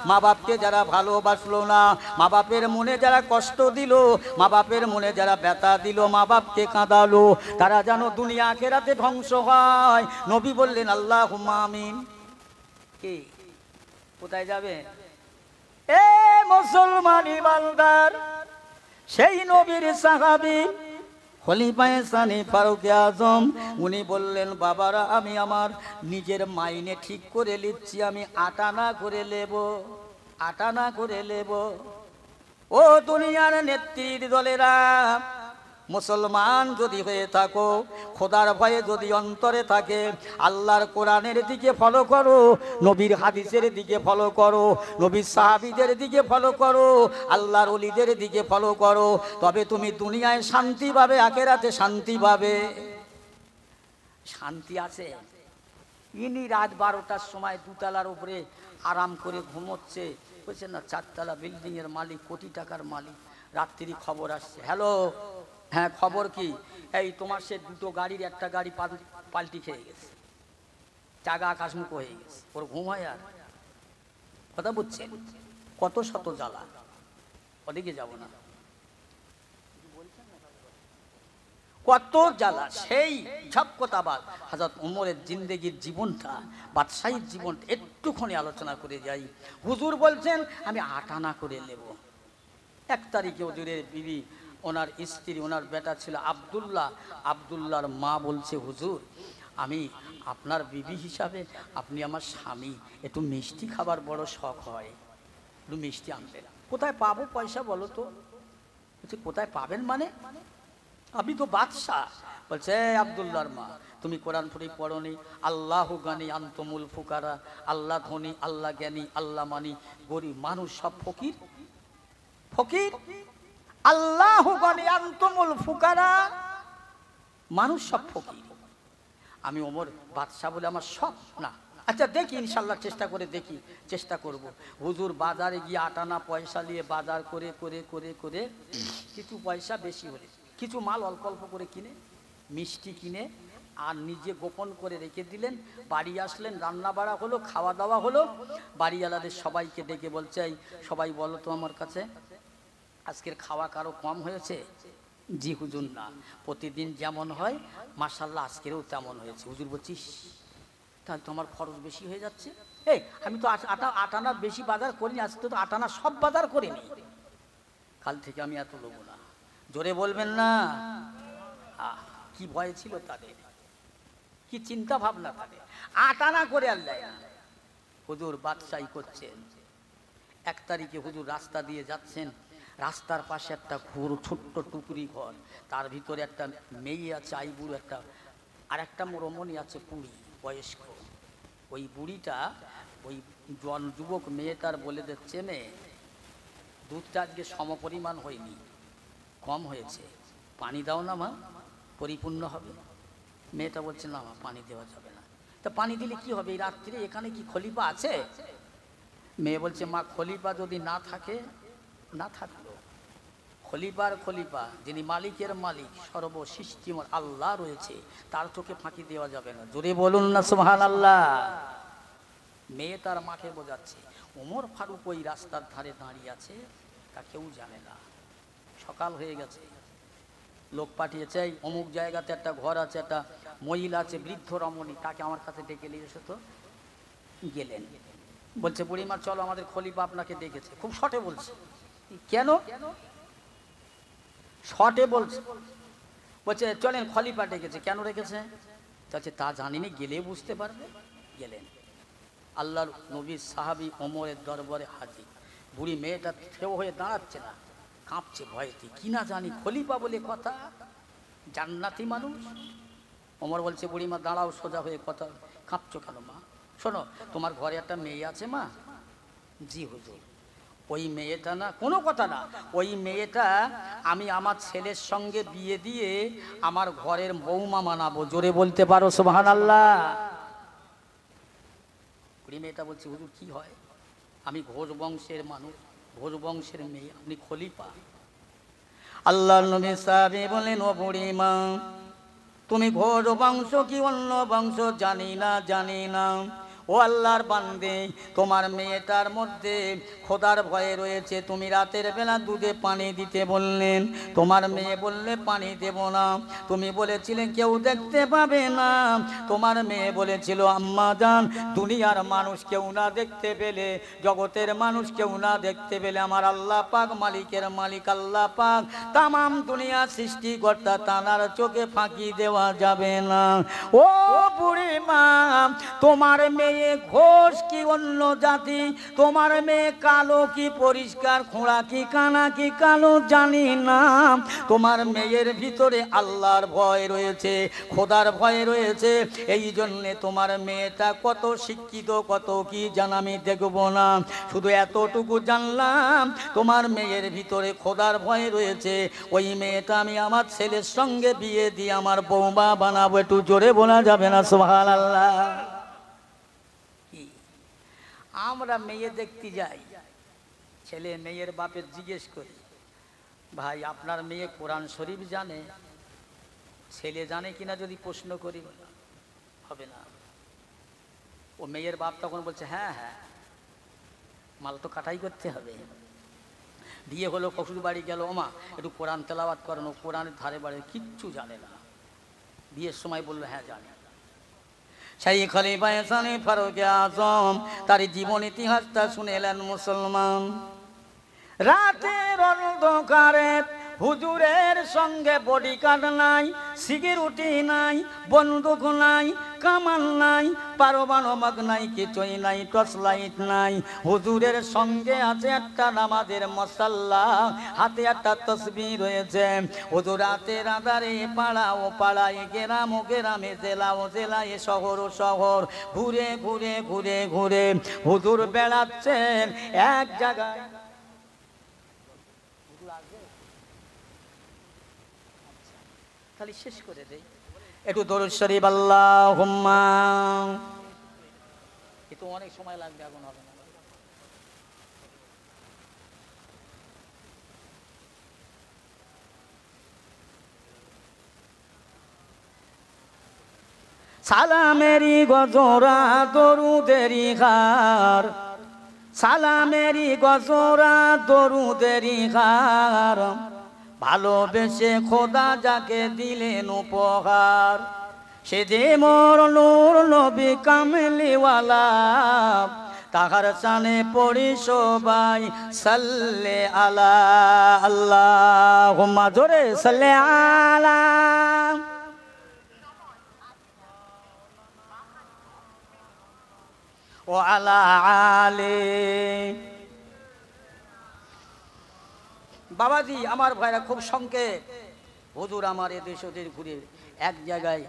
মা বাপকে যারা ভালোবাসলো না, মা বাপের মনে যারা কষ্ট দিল, মা বাপের মনে যারা ব্যথা দিল, মা বাপকে কাঁদালো, তারা যেন দুনিয়া আখিরাতে ধ্বংস হয়। নবী বললেন আল্লাহুম্মা আমিন। কি কোথায় যাবে? এ মুসলমান ইমানদার, সেই নবীর সাহাবী খলিফায়ে সানি ফারুক আজম, উনি বললেন, বাবারা, আমি আমার নিজের মাইনে ঠিক করে নিচ্ছি, আমি আটানা করে নেব, আটানা করে নেব। ও দুনিয়ার নেত্রীর দলেরা, মুসলমান যদি হয়ে থাকো, খোদার ভয়ে যদি অন্তরে থাকে, আল্লাহর কোরআনের দিকে ফলো করো, নবীর হাদিসের দিকে ফলো করো, নবীর সাহাবীদের দিকে ফলো করো, আল্লাহর ওলিদের দিকে ফলো করো, তবে তুমি দুনিয়ায় শান্তি পাবে, আখিরাতে শান্তি পাবে। শান্তি আছে? ইনি রাত 12টার সময় দুতলার উপরে আরাম করে ঘুমোচ্ছে, বলছেন না 4তলা বিল্ডিং এর মালিক, কোটি টাকার মালিক। রাত্রি খবর আসছে, হ্যালো, হ্যাঁ খবর কি? এই তোমার সে দুটো গাড়ির একটা গাড়ি পাল্টি খেয়ে গেছে, চাগা আকাশমুখ হয়ে গেছে। ওর ঘুম হয়? আর কথা বুঝছেন? কত শত জ্বালা, ওদিকে যাব না, কত জ্বালা। সেই ঝপকতাবাদ হযরত ওমরের জিন্দেগির জীবনটা, বাদশাহীর জীবন একটুখানি আলোচনা করে যাই। হুজুর বলছেন আমি আটানা করে নেব। 1 তারিখে হুজুরের বিবি, ওনার স্ত্রী, ওনার বেটা ছিল আব্দুল্লাহ, আব্দুল্লাহর মা বলছে, হুজুর আমি আপনার বিবি হিসাবে, আপনি আমার স্বামী, একটু মিষ্টি খাবার বড় শখ হয়, একটু মিষ্টি আনবেন। কোথায় পাবো পয়সা বলো তো? বলছে কোথায় পাবেন মানে? আপনি তো বাদশাহ। বলছে আব্দুল্লাহর মা, তুমি কোরআন শরীফ পড়োনি? আল্লাহু গানি আনতুমুল ফুকারা, আল্লাহ ধনী, আল্লাহ জ্ঞানী, আল্লাহ মানি, গরিব মানুষ সব ফকির। ফকির, আল্লাহু গানি আনতুমুল ফুকারা, মানুষ সব ফকির। আমি ওমর বাদশাহ বলে আমার সব না। আচ্ছা দেখি, ইনশাল্লাহ চেষ্টা করে দেখি, চেষ্টা করব। হুজুর বাজারে গিয়ে আটানা পয়সা নিয়ে বাজার করে করে করে করে কিছু পয়সা বেশি হলে কিছু মাল অল্প অল্প করে কিনে, মিষ্টি কিনে আর নিজে গোপন করে রেখে দিলেন। বাড়ি আসলেন, রান্না বাড়া হলো, খাওয়া দাওয়া হলো। বাড়িওয়ালাদের সবাইকে ডেকে বলছে, এই সবাই বলো তো আমার কাছে, আজকের খাওয়া কারো কম হয়েছে? জি হুজুর না, প্রতিদিন যেমন হয় মাশাআল্লাহ আজকেরও তেমন হয়েছে। হুজুর বলছিস তাহলে তো আমার খরচ বেশি হয়ে যাচ্ছে। এই আমি তো আটানা বেশি বাজার করিনি, আজকে তো আটানা সব বাজার করিনি, কাল থেকে আমি এত লোব না। জোরে বলবেন না? কি ভয় ছিল তাদের, কি চিন্তা ভাবনা তাদের, আটানা করে আল্লাহ। হুজুর বাদশাহী করছেন। 1 তারিখে হুজুর রাস্তা দিয়ে যাচ্ছেন, রাস্তার পাশে একটা ছোট্ট টুকরি ঘর, তার ভিতরে একটা মেয়ে আছে আইবুড়ো, আর একটা রমণী আছে বুড়ি বয়স্ক। ওই বুড়িটা ওই যুবক মেয়েটার বলে দিচ্ছে, মেয়ে দুধটা আজকে সমপরিমাণ হয়নি, কম হয়েছে, পানি দাও না মা, পরিপূর্ণ হবে। মেয়েটা বলছে না মা, পানি দেওয়া যাবে না। তা পানি দিলে কি হবে, এই রাত্রে এখানে কি খলিফা আছে? মেয়ে বলছে মা, খলিফা যদি না থাকে, না থাকলো, খলিফা যিনি মালিকের মালিক, সর্বসৃষ্টিময় আল্লাহ রয়েছে, তার চোখে ফাঁকি দেওয়া যাবে না। জোরে বলুন না সুবহানাল্লাহ। মেয়ে তার মাকে বোঝাচ্ছে। ওমর ফারুক ওই রাস্তার ধারে দাঁড়িয়ে আছে, তা কেউ জানে না। সকাল হয়ে গেছে, লোক পাঠিয়েছে, অমুক জায়গাতে একটা ঘর আছে, একটা মহিলা আছে বৃদ্ধ রমণী, তাকে আমার কাছে ডেকে নিয়ে এসে। তো গেলেন, বলছে বুড়িমা চলো, আমাদের খলিফা আপনাকে ডেকেছে। খুব শর্টে বলছে। কেন শর্টে বলছে? বলছে চলেন, খলিফা ডেকেছে। কেন রেখেছে? তা জানিনি, গেলে বুঝতে পারবে। গেলেন, আল্লাহর নবী সাহাবী ওমরের দরবারে হাজির। বুড়ি মেয়েটা থেও হয়ে দাঁড়াচ্ছে না, কাঁপছে ভয়েতে, কি না জানি খলিফা বলে কথা, জান্নাতি মানুষ। ওমর বলছে বুড়িমা দাঁড়াও, সোজা হয়ে কথা, কাঁপছো কেন মা? শোনো, তোমার ঘরে একটা মেয়ে আছে মা। জি হুজুর। ওই মেয়েটা না, কোনো কথা না, ওই মেয়েটা আমি আমার ছেলের সঙ্গে বিয়ে দিয়ে আমার ঘরের বৌমা মানাবো। জোরে বলতে পারো সুবহানাল্লাহ। ওই মেয়েটা বলছে হুজুর কি হয়, আমি ঘোষ বংশের মানুষ, ঘোষ বংশের মেয়ে, আপনি খলিফা। আল্লাহর নবী সাহাবী বলেন, ও বুড়িমা, তুমি ঘোষ বংশ কি অন্য বংশ জানি না। ও আল্লাহর বান্দে, তোমার মেয়েটার মধ্যে খোদার ভয়ে রয়েছে। তুমি রাতের বেলা দুধে পানি দিতে বললেন, তোমার মেয়ে বললে পানি দেব না। তুমি বলেছিলে কেউ দেখতে পাবে না। তোমার মেয়ে বলেছিল আম্মা জান, দুনিয়ার মানুষ কেউ না দেখতে পেলে, জগতের মানুষ কেউ না দেখতে পেলে, আমার আল্লাহ পাক, মালিকের মালিক আল্লাহ পাক, তামাম দুনিয়া সৃষ্টিকর্তা, তানার চোখে ফাঁকি দেওয়া যাবে না। ও বুড়ি মা, তোমার মেয়ে ঘোষ কি অন্য জাতি, তোমার মেয়ে কালো কি পরিষ্কার, খোঁড়া কি কানা কি কালো জানি না, তোমার মেয়ের ভিতরে আল্লাহর ভয় রয়েছে, খোদার ভয় রয়েছে। এই জন্যে তোমার মেয়েটা কত শিক্ষিত, কত কি জান আমি দেখব না, শুধু এতটুকু জানলাম তোমার মেয়ের ভিতরে খোদার ভয় রয়েছে। ওই মেয়েটা আমি আমার ছেলের সঙ্গে বিয়ে দিয়ে আমার বৌমা বানাবো। একটু জোরে বলা যাবে না সুবহানাল্লাহ? আমরা মেয়ে দেখতে যাই, ছেলে মেয়ের বাপের জিজ্ঞেস করি, ভাই আপনার মেয়ে কোরআন শরীফ জানে? ছেলে জানে কিনা যদি প্রশ্ন করি, হবে না। ও মেয়ের বাপ তখন বলছে হ্যাঁ হ্যাঁ, মাল তো কাটাই করতে হবে। বিয়ে হলো, শ্বশুর বাড়ি গেল, ওমা একটু কোরআন তেলাওয়াত করেন। ও কোরআনের ধারে বাড়ে কিচ্ছু জানে না। বিয়ের সময় বললো হ্যাঁ জানে। সেই খলিফা সানি ফারুকে আজম, তার জীবন ইতিহাসটা শুনেলেন মুসলমান। রাতের অন্ধকারে হুজুরের সঙ্গে বডিগার্ড নাই, সিকিউরিটি নাই, বন্দুক নাই, কামান নাই, পারমাণবিক নাই, কিছুই নাই, টর্চ লাইট নাই। হুজুরের সঙ্গে আছে একটা নামাজের মশাল্লা, হাতে একটা তসবিহ রয়েছে। হুজুর রাতের আঁধারে পাড়া ও পাড়ায়, গ্রাম ও গ্রামে, জেলা ও জেলায়, শহর ও শহর ঘুরে ঘুরে ঘুরে ঘুরে হুজুর বেড়াচ্ছেন এক জায়গায়। খালি শেষ করে দেই, একটু দরুদ শরীফ আল্লাহুম্মা। এতো অনেক সময় লাগবে, এখন হবে না। সালামেরি গজরা দরুদেরি গার, সালামেরি গজরা দরুদেরি গার, ভালোবেসে খোদা যাকে দিলেন উপহার, সে যে মোর নূর নবী কামলিওয়ালা, তাহার সানে পড়ি সবাই সাল্লে আলা। আল্লাহুম্মা জোরে সাল্লে আলা। ও আলা আলে। বাবাজি আমার ভাইরা খুব সংক্ষেপ, হুজুর আমার এদেশ ওদের ঘুরে এক জায়গায়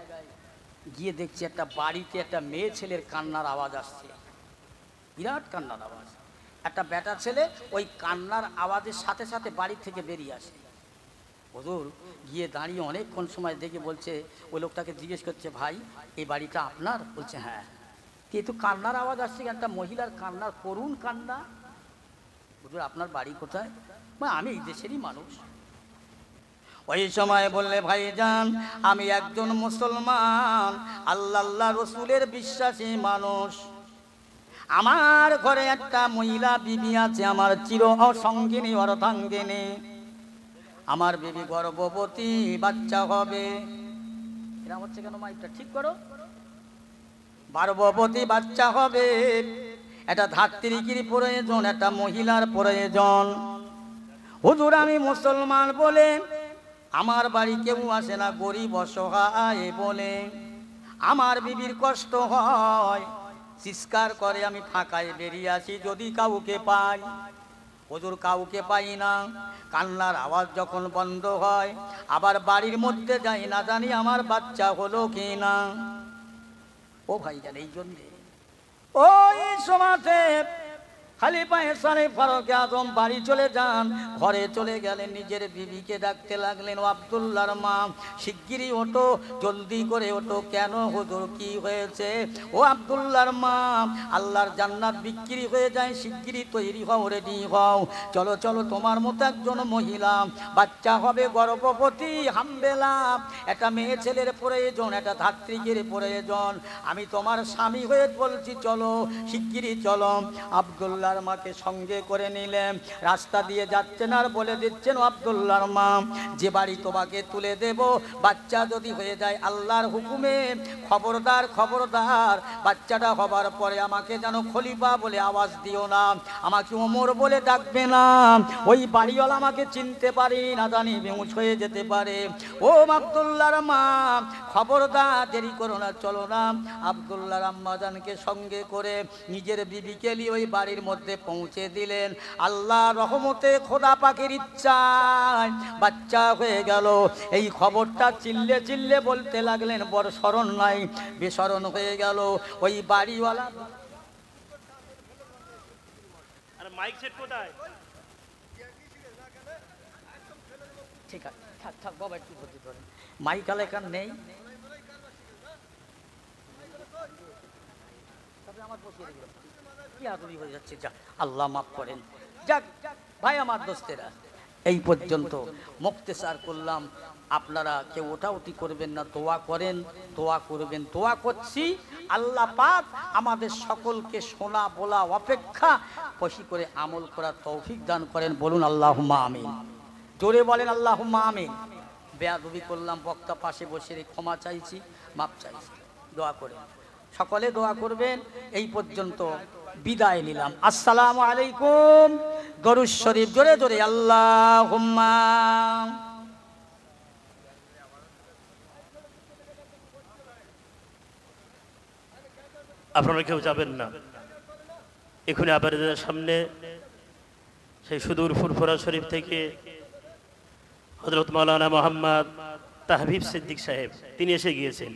গিয়ে দেখছি একটা বাড়িতে একটা মেয়ে ছেলের কান্নার আওয়াজ আসছে, বিরাট কান্নার আওয়াজ। একটা বেটা ছেলে ওই কান্নার আওয়াজের সাথে সাথে বাড়ি থেকে বেরিয়ে আসে। হুজুর গিয়ে দাঁড়িয়ে অনেকক্ষণ সময় দেখে বলছে, ওই লোকটাকে জিজ্ঞেস করছে, ভাই এই বাড়িটা আপনার? বলছে হ্যাঁ। কিন্তু কান্নার আওয়াজ আসছে, একটা মহিলার কান্নার, করুণ কান্না। হুজুর আপনার বাড়ি কোথায়? আমি এই দেশেরই মানুষ। ওই সময় বললে, ভাইজান আমি একজন মুসলমান, আল্লাহ রসুলের বিশ্বাসী মানুষ। আমার ঘরে একটা মহিলা বিবি আছে, আমার চির অসঙ্গিনী অর্ধাঙ্গিনী। আমার বিবি গর্ভবতী, বাচ্চা হবে। এরা হচ্ছে কেন? মাইকটা ঠিক করো। গর্ভবতী বাচ্চা হবে, একটা ধাত্রীর প্রয়োজন, একটা মহিলার প্রয়োজন। হুজুর আমি মুসলমান বলে আমার বাড়ি কেউ আসে না, গরিব অসহায় বলে আমার বিবির কষ্ট হয়, চিৎকার করে, আমি ফাঁকায় বেরিয়ে আসি যদি কাউকে পাই। হুজুর কাউকে পাই না। কান্নার আওয়াজ যখন বন্ধ হয় আবার বাড়ির মধ্যে যাই, না জানি আমার বাচ্চা হলো কি না। ও ভাইজান এই জন্যে ওই সমাজে খলিফা ইসলামে ফারুক আজম বাড়ি চলে যান, ঘরে চলে গেলেন, নিজের বিবিকে ডাকতে লাগলেন, ও আব্দুল্লাহর মা শিগগিরই ওঠো, জলদি করে ওঠো। কেন হুজুর কি হয়েছে? ও আব্দুল্লাহর মা আল্লাহর জান্নাত বিক্রি হয়ে যায়, শিগগিরই তৈরি হও, রেডি হও, চলো চলো, তোমার মতো একজন মহিলা বাচ্চা হবে, গর্ভবতী, হামবেলা, একটা মেয়ে ছেলের প্রয়োজন, একটা ধাত্রীর প্রয়োজন। আমি তোমার স্বামী হয়ে বলছি, চলো শিগগিরই চলো। আব্দুল্লাহ মাকে সঙ্গে করে নিলেন, রাস্তা দিয়ে যাচ্ছেন আর বলে দিচ্ছেন, আব্দুল্লাহর মা যে বাড়ি তোমাকে তুলে দেব, বাচ্চা যদি হয়ে যায় আল্লাহর হুকুমে, খবরদার খবরদার, বাচ্চাটা হবার পরে আমাকে যেন খলিফা বলে আওয়াজ দিও না, আমাকে ওমর বলে ডাকবে না, ওই বাড়িওয়ালা আমাকে চিনতে পারি না, জানি বেহুশ হয়ে যেতে পারে। ও আব্দুল্লাহর মা খবরদার, দেরি করো না, চলো না। আব্দুল্লাহর আম্মাজানকে সঙ্গে করে নিজের বিবিকে নিয়ে ওই বাড়ির মধ্যে পৌঁছে দিলেন। আল্লাহ রহমতে, খোদা পাকের ইচ্ছায় বাচ্চা হয়ে গেল। এই খবরটা চিল্লে চিল্লে বলতে লাগলেন, বড় স্মরণ নাই, বেস্মরণ হয়ে গেল। ওই বাড়িওয়ালা আর মাইক সেট কোথায়? ঠিক আছে, থাক থাক বাবা, একটু ক্ষতি করেন, মাইক আলেকার নেই। আমার বসিয়ে রেখে কি আদরি হয়ে যাচ্ছে, যা আল্লাহ মাফ করেন। যাক ভাই আমার দোস্তেরা, এই পর্যন্ত মুক্তেসার করলাম। আপনারা কেউ ওঠাউটি করবেন না, দোয়া করেন, দোয়া করবেন, দোয়া করছি আল্লাহ পাক আমাদের সকলকে শোনা বলা অপেক্ষা বেশি করে আমল করার তৌফিক দান করেন। বলুন আল্লাহুম্মা আমিন, জোরে বলেন আল্লাহুম্মা আমিন। বেয়াদবি করলাম, বক্তা পাশে বসে ক্ষমা চাইছি, মাপ চাইছি, দোয়া করেন, সকলে দোয়া করবেন। এই পর্যন্ত বিদায় নিলাম। আসসালামু আলাইকুম। দরুদ শরীফ জোরে জোরে আল্লাহুম্মা। আপনারা কেউ যাবেন না, এখনই আপনাদের সামনে সেই সুদূর ফুরফুরা শরীফ থেকে হযরত মাওলানা মোহাম্মদ তাহবিব সিদ্দিক সাহেব তিনি এসে গিয়েছেন।